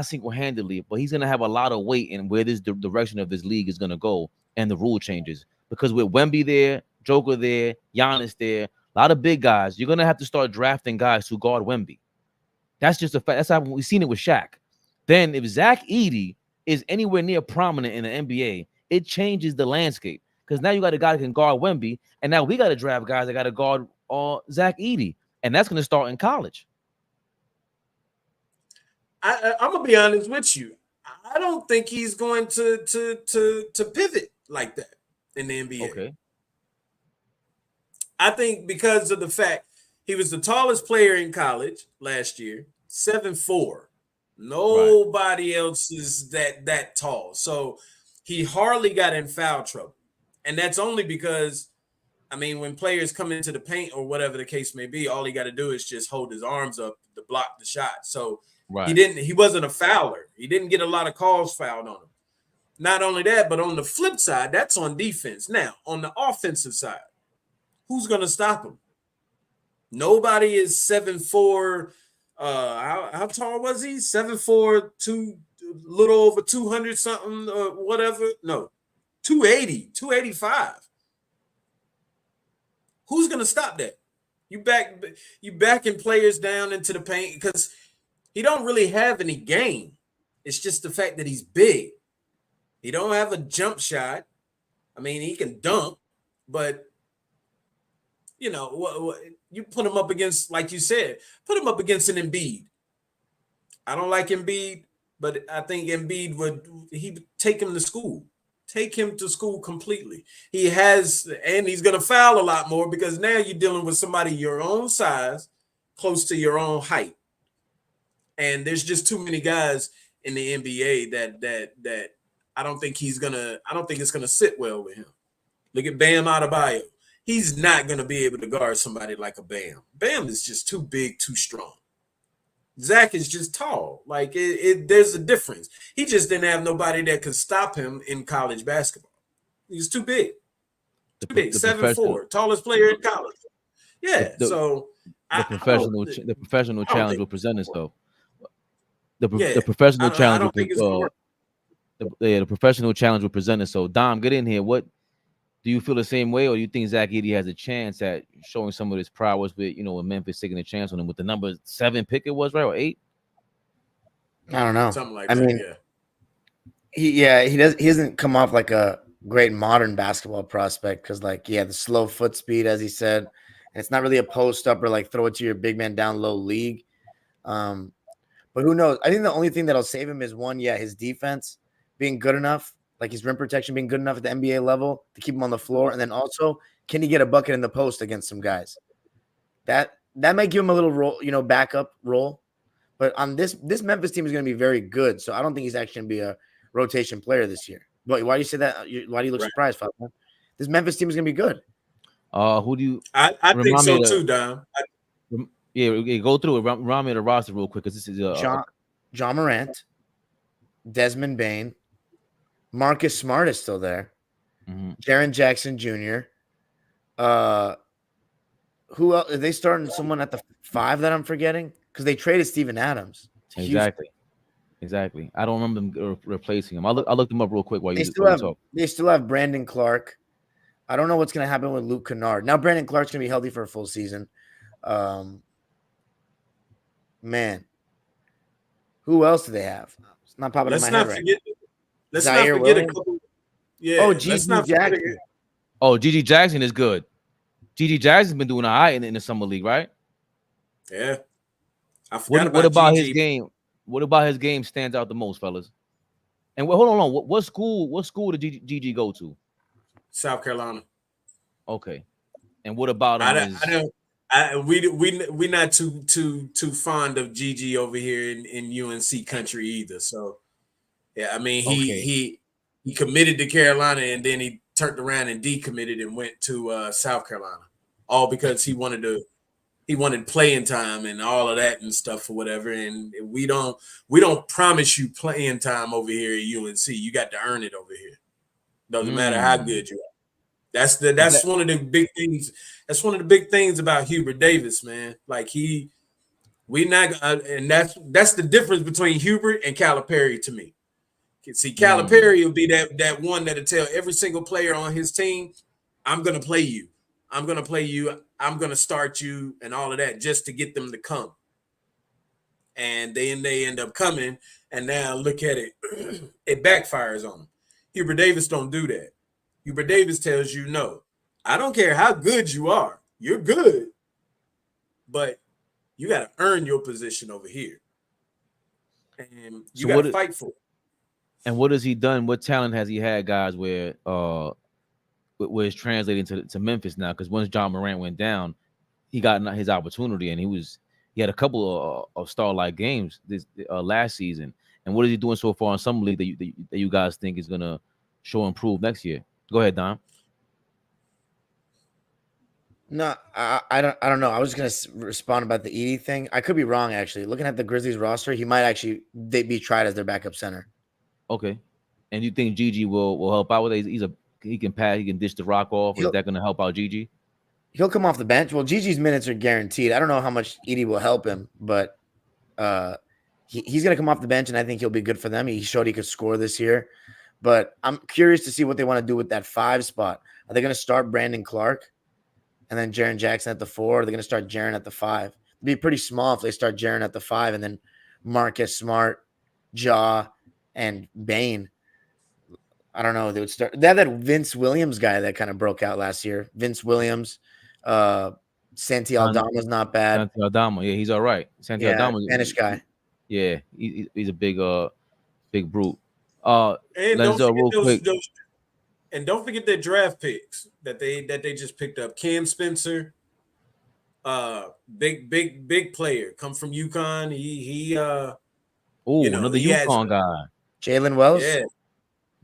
single-handedly, but he's going to have a lot of weight in where the direction of this league is going to go and the rule changes. Because with Wemby there, Joker there, Giannis there, a lot of big guys, you're going to have to start drafting guys who guard Wemby. That's just a fact. That's how we've seen it with Shaq. Then if Zach Edey is anywhere near prominent in the NBA, it changes the landscape. Because now you got a guy that can guard Wemby, and now we got to draft guys that got to guard Zach Edey, and that's going to start in college. I'm gonna be honest with you. I don't think he's going to pivot like that in the NBA. Okay. I think because of the fact he was the tallest player in college last year, 7'4". Nobody else is that tall, so he hardly got in foul trouble. And that's only because, when players come into the paint or whatever the case may be, all he got to do is just hold his arms up to block the shot. So he wasn't a fouler. He didn't get a lot of calls fouled on him. Not only that, but on the flip side, that's on defense. Now, on the offensive side, who's going to stop him? Nobody is 7'4". How tall was he? 7'4", little over 200 something or whatever. No. 280, 285. Who's gonna stop that? You backing players down into the paint because he don't really have any game. It's just the fact that he's big. He don't have a jump shot. He can dunk, but you put him up against, like you said, put him up against an Embiid. I don't like Embiid, but I think Embiid would take him to school. Take him to school completely. And he's going to foul a lot more because now you're dealing with somebody your own size, close to your own height. And there's just too many guys in the NBA that I don't think it's going to sit well with him. Look at Bam Adebayo. He's not going to be able to guard somebody like a Bam. Bam is just too big, too strong. Zach is just tall. Like there's a difference. He just didn't have nobody that could stop him in college basketball. He's too big. Too big. 7'4", tallest player in college. Yeah. The So the professional I don't challenge think will present itself. yeah. The professional I challenge don't think it's gonna work. the professional challenge will present itself. Dom, get in here. What do you feel the same way, or do you think Zach Edey has a chance at showing some of his prowess with with Memphis taking a chance on him with the number 7 pick it was, right, or 8? I don't know. Something like I that. mean, Yeah. he doesn't come off like a great modern basketball prospect because the slow foot speed, as he said, and it's not really a post up or like throw it to your big man down low league. But who knows? I think the only thing that'll save him is his defense being good enough, like his rim protection being good enough at the NBA level to keep him on the floor, and then also can he get a bucket in the post against some guys? That might give him a little role, backup role. But on this Memphis team is going to be very good, so I don't think he's actually going to be a rotation player this year. But why do you say that? Why do you look surprised, Fabian? This Memphis team is going to be good. Who do you? I think so too, Dom. Yeah, go through it. Remind me of the roster real quick because this is John Morant, Desmond Bane, Marcus Smart is still there, Jaren Jackson Jr. Who else? Are they starting someone at the 5 that I'm forgetting? Because they traded Steven Adams. Exactly. I don't remember them replacing him. I looked them up real quick while They still have Brandon Clark. I don't know what's going to happen with Luke Kennard. Now Brandon Clark's going to be healthy for a full season. Man, who else do they have? It's not popping in my head right now. Let's not forget a couple. Yeah. Oh, GG Jackson. Oh, GG Jackson is good. GG Jackson's been doing all right in the summer league, right? Yeah. What about his game? What about his game stands out the most, fellas? And hold on. What school did GG go to? South Carolina. Okay. And what about him? We're not too fond of GG over here in UNC country either. So yeah, I mean he committed to Carolina and then he turned around and decommitted and went to South Carolina, all because he wanted playing time and all of that and stuff or whatever. And we don't promise you playing time over here at UNC. You got to earn it over here. Doesn't matter how good you are. That's one of the big things. That's one of the big things about Hubert Davis, man. Like and that's the difference between Hubert and Calipari to me. See, Calipari will be that one that'll tell every single player on his team, I'm gonna play you. I'm gonna play you. I'm gonna start you, and all of that just to get them to come. And then they end up coming, and now look at it, it backfires on them. Hubert Davis don't do that. Hubert Davis tells you, no, I don't care how good you are. You're good, but you got to earn your position over here, and you got to fight for it. And what has he done? What talent has he had, guys, where it's translating to Memphis now? Because once John Morant went down, he got his opportunity, and he had a couple of star-like games this last season. And what is he doing so far in summer league that you guys think is gonna show improve next year? Go ahead, Dom. No, I don't know. I was gonna respond about the Edey thing. I could be wrong, actually. Looking at the Grizzlies roster, he might actually be tried as their backup center. Okay, and you think GG will help out with it? He can pass, he can dish the rock off. Is that going to help out GG? He'll come off the bench. Well, GG's minutes are guaranteed. I don't know how much Edey will help him, but he's going to come off the bench, and I think he'll be good for them. He showed he could score this year, but I'm curious to see what they want to do with that 5 spot. Are they going to start Brandon Clark and then Jaren Jackson at the 4? Or are they going to start Jaren at the 5? It'd be pretty small if they start Jaren at the 5 and then Marcus Smart, Ja, and Bane. I don't know. They would start. They had that Vince Williams guy that kind of broke out last year. Vince Williams, Santi Aldama's not bad. Santi Aldama, yeah, he's all right. Santi Aldama, Spanish guy. Yeah, he's a big brute. And Lenzell, real quick. And don't forget their draft picks that they just picked up. Cam Spencer, big player, come from UConn. Another UConn guy. Jaylen Wells? Yeah.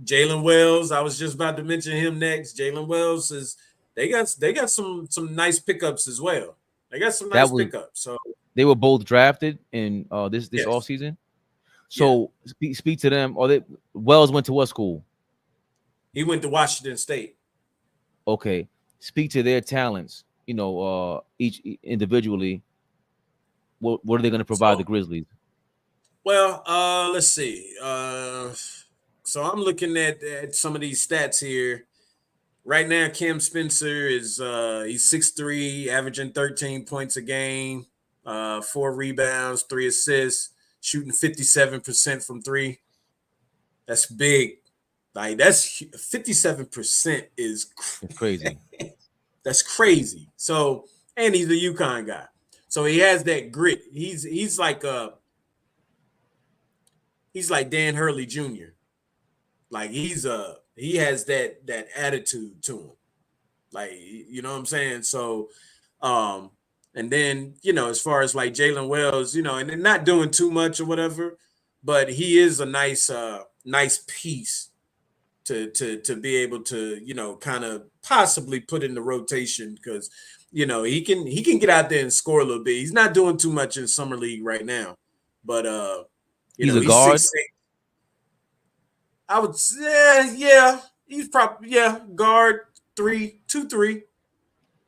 Jaylen Wells. I was just about to mention him next. Jaylen Wells they got some nice pickups as well. They got some nice pickups. So they were both drafted in this offseason. So speak to them. Wells went to what school? He went to Washington State. Okay. Speak to their talents. each individually, what are they going to provide the Grizzlies? Well, let's see. So I'm looking at some of these stats here. Right now, Cam Spencer is he's 6'3", averaging 13 points a game, 4 rebounds, 3 assists, shooting 57% from 3. That's big. Like that's 57% is crazy. That's crazy. So, and he's a UConn guy. So he has that grit. He's like Dan Hurley Jr. Like he has that attitude to him. Like, you know what I'm saying? So, and then, as far as like Jaylen Wells, and they're not doing too much or whatever, but he is a nice piece to be able to, kind of possibly put in the rotation because, he can get out there and score a little bit. He's not doing too much in summer league right now, but he's a guard. 6'6". I would say, yeah, he's probably guard 2-3.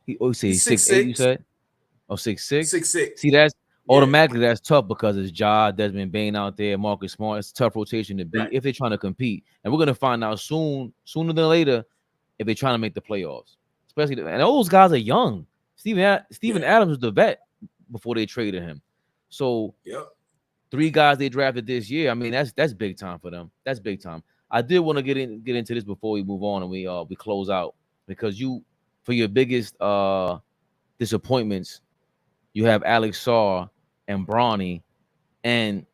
He's 6'8", you said? Oh, 6'6"? 6'6". See, that's automatically that's tough because it's Ja, Desmond Bane out there, Marcus Smart. It's a tough rotation to beat if they're trying to compete. And we're gonna find out sooner than later, if they're trying to make the playoffs. Especially, and all those guys are young. Steven Adams was the vet before they traded him. So 3 guys they drafted this year. I mean, that's big time for them. That's big time. I did want to get into this before we move on and we close out, because for your biggest disappointments, you have Alex Sarr and Bronny, and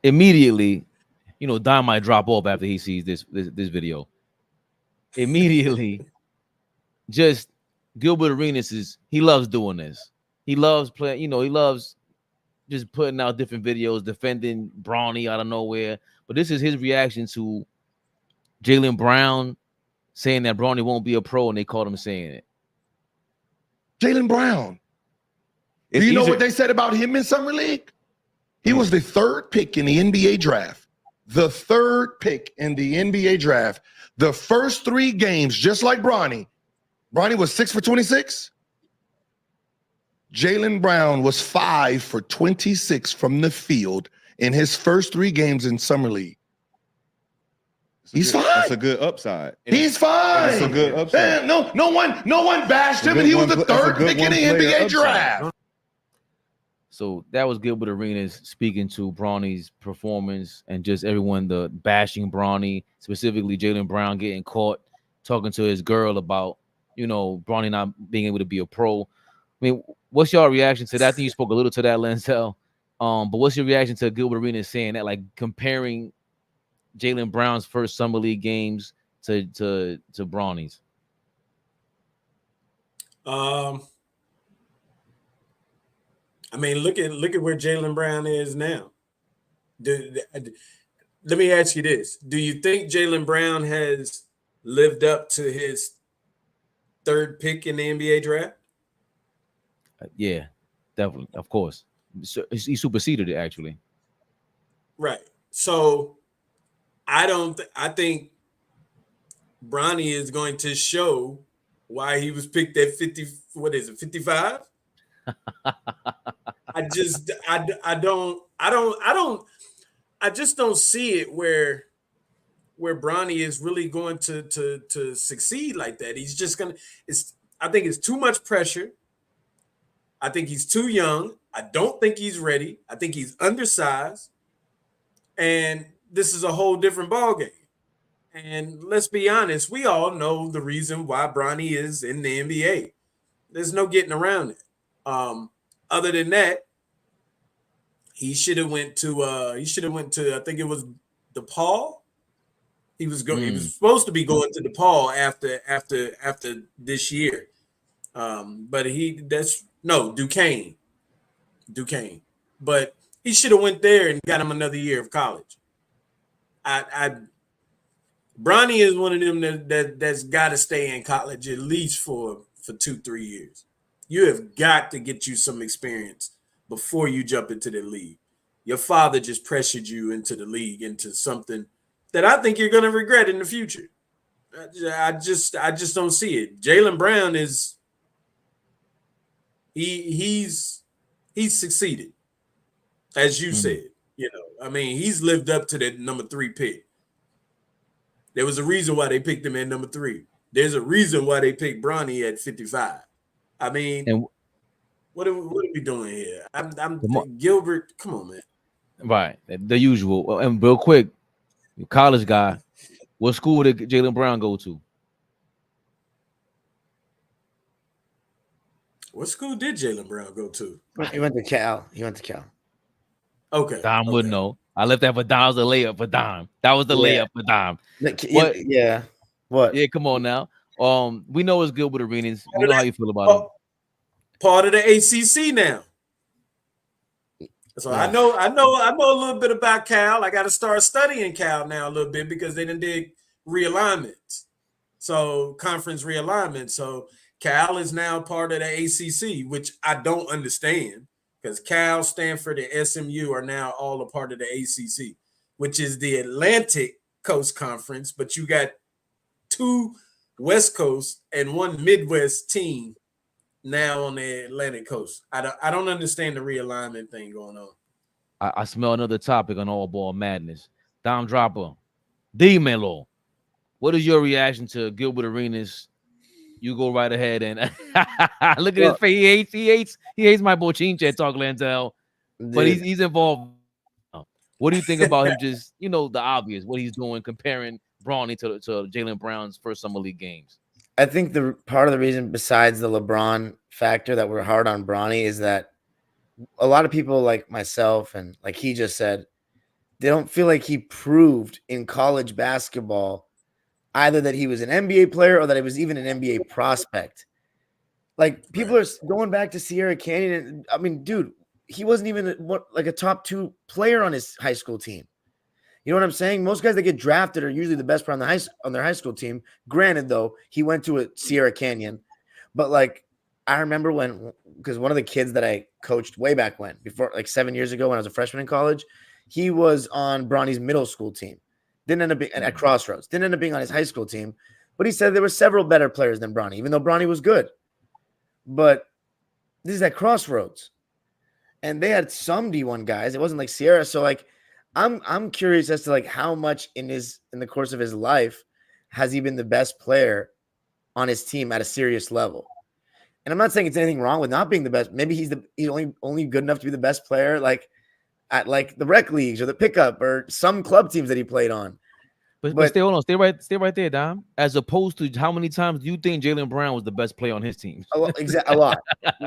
immediately, Don might drop off after he sees this video. Immediately, just Gilbert Arenas he loves doing this. He loves playing, he loves just putting out different videos defending Bronny out of nowhere. But this is his reaction to Jaylen Brown saying that Bronny won't be a pro, and they caught him saying it. Jaylen Brown. Do you know what they said about him in Summer League? He was the 3rd pick in the NBA draft. The 3rd pick in the NBA draft. The first 3 games, just like Bronny. Bronny was 6 for 26. Jaylen Brown was 5 for 26 from the field in his first 3 games in Summer League. He's fine. That's a good upside. He's fine. That's a good upside. Man, no one bashed him, and he was the 3rd pick in the NBA draft. So that was Gilbert Arenas speaking to Bronny's performance and just everyone bashing Bronny, specifically Jaylen Brown getting caught talking to his girl about, Bronny not being able to be a pro. I mean, what's your reaction to that? I think you spoke a little to that, Lenzell. But what's your reaction to Gilbert Arenas saying that, like comparing Jaylen Brown's first Summer League games to Bronny's? I mean, look at where Jaylen Brown is now. Let me ask you this: do you think Jaylen Brown has lived up to his 3rd pick in the NBA draft? Yeah, definitely, of course. So he superseded it, actually. Right. So I think Bronny is going to show why he was picked at 50. What is it, 55? I just don't see it where Bronny is really going to succeed like that. He's just gonna. I think it's too much pressure. I think he's too young. I don't think he's ready. I think he's undersized, and this is a whole different ballgame. And let's be honest, we all know the reason why Bronny is in the NBA. There's no getting around it. Other than that, he should have went to I think it was DePaul. He was supposed to be going to DePaul after this year. But Duquesne. But he should have went there and got him another year of college. Bronny is one of them that's got to stay in college at least for 2-3 years. You have got to get you some experience before you jump into the league. Your father just pressured you into the league, into something that I think you're going to regret in the future. I just don't see it. Jaylen Brown is he's succeeded, as you said. You know, I mean, he's lived up to that number 3 pick. There was a reason why they picked him at number 3. There's a reason why they picked Bronny at 55. I mean, And what are we doing here? I'm Gilbert. Come on, man. right, the usual. Well, and real quick, college guy, what school did Jaylen Brown go to? What school did Jaylen Brown go to? He went to Cal. Okay. Dom would know. I left that for Dom. That was a layup for Dom. That was the layup for Dom. What? Yeah. What? Yeah, come on now. We know it's Gilbert Arenas. We know how you feel about him. Part of the ACC now. So I know a little bit about Cal. I got to start studying Cal now a little bit because they did realignments. So conference realignment. So Cal is now part of the ACC, which I don't understand because Cal, Stanford, and SMU are now all a part of the ACC, which is the Atlantic Coast Conference. But you got 2 West Coast and 1 Midwest team now on the Atlantic Coast. I don't understand the realignment thing going on. I smell another topic on All Ball Madness. Dom Dropper, dímelo. What is your reaction to Gilbert Arenas? You go right ahead and look at his face. He hates my Bochinche talk, Lenzell. But he's involved. What do you think about him? Just the obvious, what he's doing, comparing Bronny to Jaylen Brown's first summer league games. I think the part of the reason, besides the LeBron factor, that we're hard on Bronny is that a lot of people like myself and like he just said, they don't feel like he proved in college basketball either that he was an NBA player or that he was even an NBA prospect. Like people are going back to Sierra Canyon. And, I mean, dude, he wasn't even a top 2 player on his high school team. You know what I'm saying? Most guys that get drafted are usually the best player on their high school team. Granted, though, he went to a Sierra Canyon. But like, I remember because one of the kids that I coached way back when, before like 7 years ago when I was a freshman in college, he was on Bronny's middle school team. Didn't end up being at Crossroads. Didn't end up being on his high school team. But he said there were several better players than Bronny, even though Bronny was good. But this is at Crossroads. And they had some D1 guys. It wasn't like Sierra. So like, I'm curious as to like how much in the course of his life has he been the best player on his team at a serious level. And I'm not saying it's anything wrong with not being the best. Maybe he's only good enough to be the best player like at like the rec leagues or the pickup or some club teams that he played on. But stay right there, Dom. As opposed to how many times do you think Jaylen Brown was the best player on his team? A lot.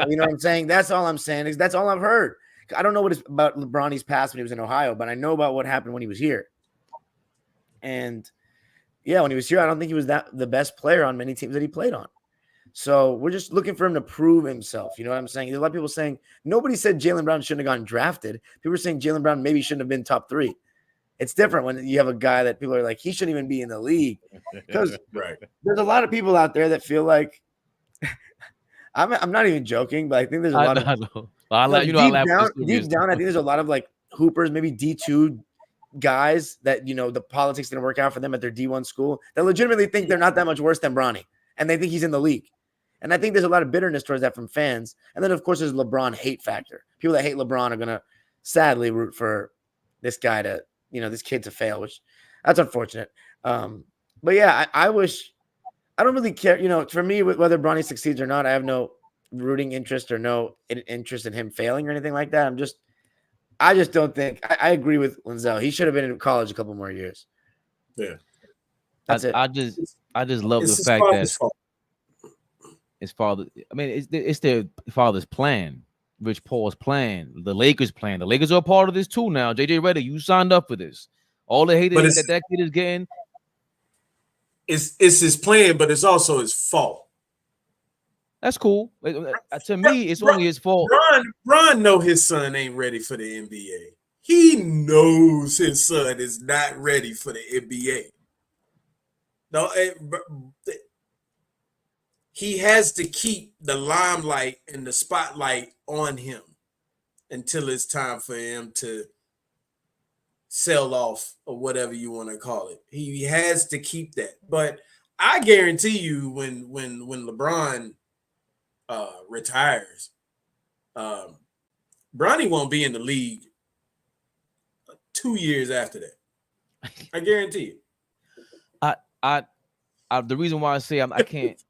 You know what I'm saying? That's all I'm saying. That's all I've heard. I don't know what it's about Bronny's past when he was in Ohio, but I know about what happened when he was here. And yeah, when he was here, I don't think he was the best player on many teams that he played on. So we're just looking for him to prove himself. You know what I'm saying? There's a lot of people saying nobody said Jaylen Brown shouldn't have gotten drafted. People are saying Jaylen Brown maybe shouldn't have been top 3. It's different when you have a guy that people are like, he shouldn't even be in the league. Because there's a lot of people out there that feel like I'm not even joking, but I think there's a lot of deep down, I think there's a lot of like hoopers, maybe D2 guys that the politics didn't work out for them at their D1 school that legitimately think they're not that much worse than Bronny, and they think he's in the league. And I think there's a lot of bitterness towards that from fans. And then of course there's LeBron hate factor. People that hate LeBron are gonna sadly root for this guy to, this kid to fail, which that's unfortunate. But yeah, I wish. I don't really care, for me, whether Bronny succeeds or not. I have no rooting interest or no interest in him failing or anything like that. I just don't think. I agree with Lenzell. He should have been in college a couple more years. Yeah, that's it. I just love the fact that his father. I mean, it's their father's plan. Rich Paul's plan. The Lakers' plan. The Lakers are a part of this too now. JJ Redick, you signed up for this. All the hate that kid is getting. It's his plan, but it's also his fault. That's cool. To me, it's only his fault. Bron know his son ain't ready for the NBA. He knows his son is not ready for the NBA. No, he has to keep the limelight and the spotlight on him until it's time for him to sell off or whatever you want to call it. He has to keep that. But I guarantee you when LeBron retires, Bronny won't be in the league 2 years after that. I guarantee you. The reason why I say I can't,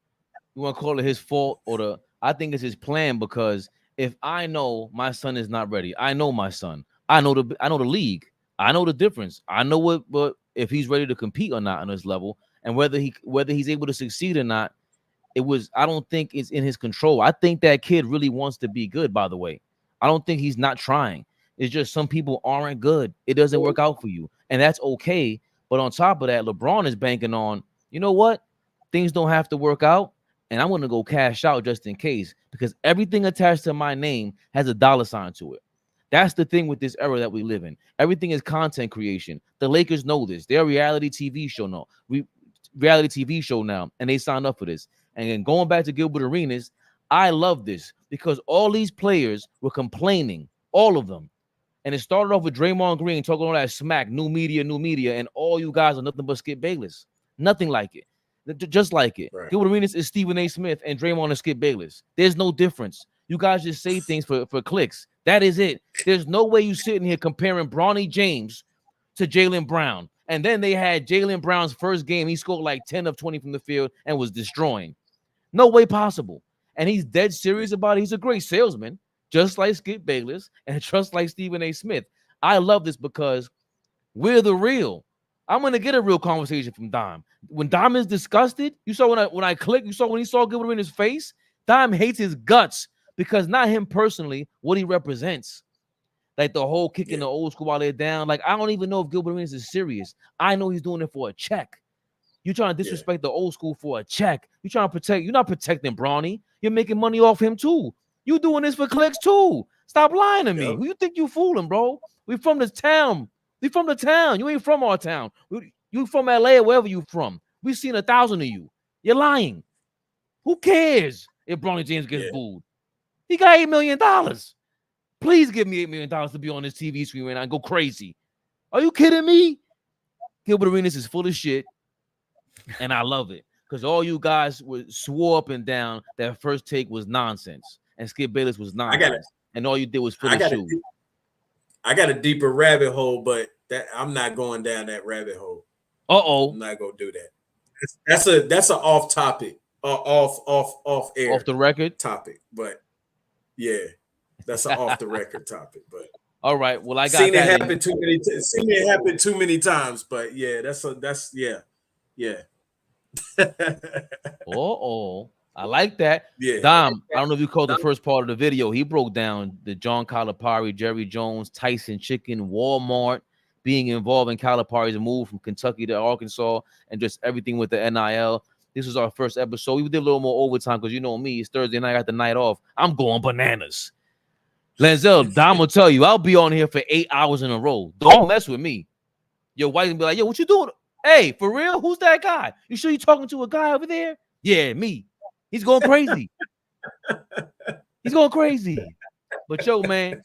you want to call it his fault or I think it's his plan, because if I know my son is not ready, I know my son. I know the league. I know the difference. I know what if he's ready to compete or not on this level, and whether he's able to succeed or not. I don't think it's in his control. I think that kid really wants to be good, by the way. I don't think he's not trying. It's just some people aren't good. It doesn't work out for you, and that's okay. But on top of that, LeBron is banking on, you know what? Things don't have to work out, and I'm going to go cash out just in case, because everything attached to my name has a dollar sign to it. That's the thing with this era that we live in. Everything is content creation. The Lakers know this. They're a reality TV show now. Reality TV show now, and they signed up for this. And then going back to Gilbert Arenas, I love this because all these players were complaining, all of them. And it started off with Draymond Green talking all that smack, new media, and all you guys are nothing but Skip Bayless. Nothing like it. Just like it. Right. Gilbert Arenas is Stephen A. Smith and Draymond is Skip Bayless. There's no difference. You guys just say things for clicks. That is it. There's no way you sitting here comparing Bronny James to Jaylen Brown. And then they had Jaylen Brown's first game. He scored like 10 of 20 from the field and was destroying. No way possible. And he's dead serious about it. He's a great salesman, just like Skip Bayless and just like Stephen A. Smith. I love this because we're the real. I'm going to get a real conversation from Dime. When Dime is disgusted, you saw when I clicked, you saw when he saw Gilbert in his face, Dime hates his guts because not him personally, what he represents. Like the whole kicking the old school while they're down. Like, I don't even know if Gilbert Arenas is serious. I know he's doing it for a check. You're trying to disrespect the old school for a check. You're trying to protect. You're not protecting Bronny. You're making money off him too. You doing this for clicks too. Stop lying to me. Who you think you fooling, bro? We from this town. We from the town. You ain't from our town. You from LA or wherever you from. We seen 1,000 of you. You're lying. Who cares if Bronny James gets booed? He got $8 million. Please give me $8 million to be on this TV screen right now and go crazy. Are you kidding me? Gilbert Arenas is full of shit. And I love it because all you guys swore up and down that First Take was nonsense and Skip Bayless was nonsense. And all you did was fill the shoe. I got a deeper rabbit hole, but I'm not going down that rabbit hole. I'm not gonna do that. That's an off topic, off air, off the record topic. But yeah, that's an off the record topic. But all right, well I got seen it happen too many. Seen it happen too many times. But yeah, that's yeah. I like that. Yeah. Dom, I don't know if you caught the first part of the video. He broke down the John Calipari, Jerry Jones, Tyson Chicken, Walmart being involved in Calipari's move from Kentucky to Arkansas and just everything with the NIL. This was our first episode. We did a little more overtime because you know me, it's Thursday night, I got the night off. I'm going bananas. Lenzell, Dom will tell you, I'll be on here for 8 hours in a row. Don't mess with me. Your wife will be like, yo, what you doing? Hey, for real? Who's that guy? You sure you talking to a guy over there? Yeah, me. He's going crazy. He's going crazy. But yo, man,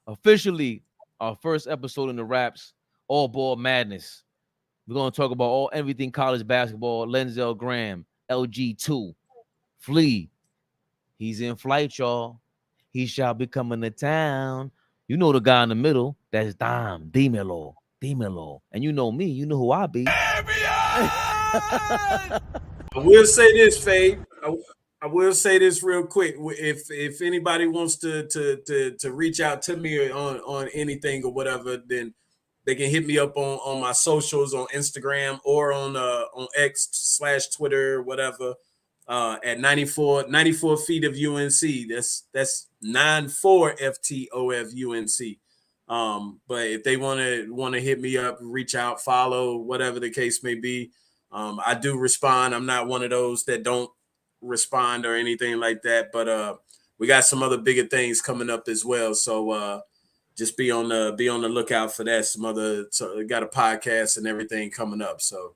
officially our first episode in the Raps, All Ball Madness. We're going to talk about everything college basketball. Lenzell Graham, LG2, Flea. He's in flight, y'all. He shall be coming to town. You know the guy in the middle. That's Dime, Dímelo. And you know me. You know who I be. I will say this, Fabe. I will say this real quick. If anybody wants to reach out to me on anything or whatever, then they can hit me up on my socials on Instagram or on X/Twitter, whatever. At 94 feet of UNC. That's 94 FTOF UNC. But if they want to hit me up, reach out, follow, whatever the case may be. I do respond. I'm not one of those that don't respond or anything like that. But we got some other bigger things coming up as well. So just be on the lookout for that. So got a podcast and everything coming up. So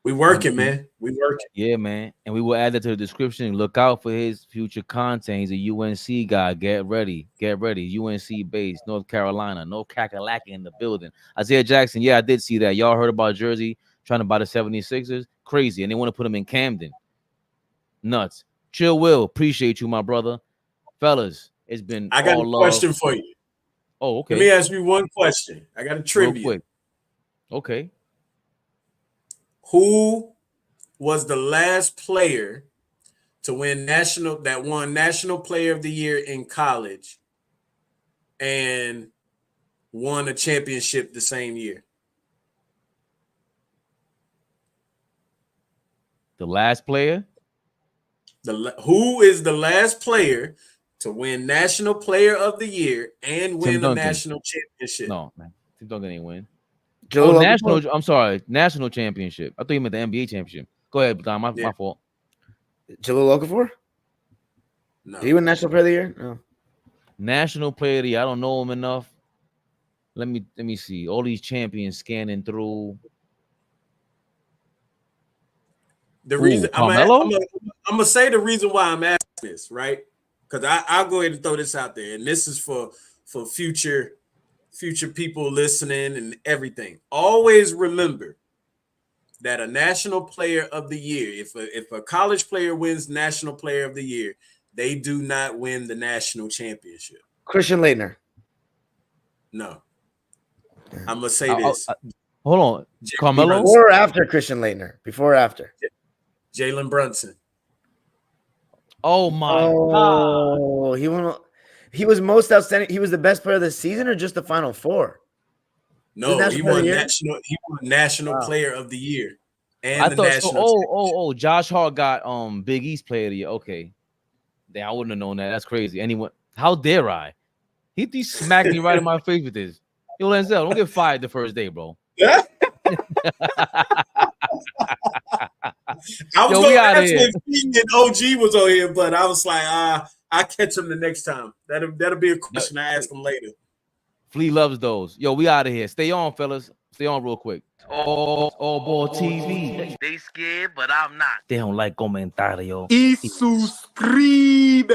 we working, man. We working. Yeah, man. And we will add that to the description. Look out for his future content. He's a UNC guy. Get ready. UNC based, North Carolina. No Kakalaki in the building. Isaiah Jackson. Yeah, I did see that. Y'all heard about Jersey trying to buy the 76ers? crazy, and they want to put him in Camden. Nuts. Chill Will, appreciate you, my brother. Fellas, it's been I got all a love. question for you. Oh, okay. Let me ask you one question. I got a trivia. Real quick. Okay. Who was the last player to win National Player of the Year in college and won a championship the same year? The last player? Who is the last player to win National Player of the Year and win a national championship? No, man. Tim Duncan ain't win. I'm sorry, national championship. I thought you meant the NBA championship. Go ahead, Don. My fault. Jalil Okafor? No. Did he win National Player of the Year? No. National Player of the Year. I don't know him enough. Let me see. All these champions scanning through. The reason Carmelo? I'm gonna say the reason why I'm asking this, right? Because I'll go ahead and throw this out there, and this is for future people listening and everything. Always remember that a National Player of the Year, if a college player wins National Player of the Year, they do not win the national championship. Christian Laettner. No. I'm gonna say this. Hold on. Carmelo? Before or after Christian Laettner? Before or after? Jaylen Brunson. Oh my God. He was most outstanding. He was the best player of the season or just the Final Four? No, he won national player of the year. And I thought so. Josh Hart got Big East player of the year. Okay. Damn, I wouldn't have known that. That's crazy. Anyone, how dare I? He smacked me right in my face with this. Yo, Lenzell, don't get fired the first day, bro. I was going to ask if Pete and OG was on here, but I was like, I'll catch him the next time. That'll be a question I ask him later. Flea loves those. Yo, we out of here. Stay on, fellas. Stay on real quick. AllBall TV. They scared, but I'm not. They don't like comentario. Y suscribe.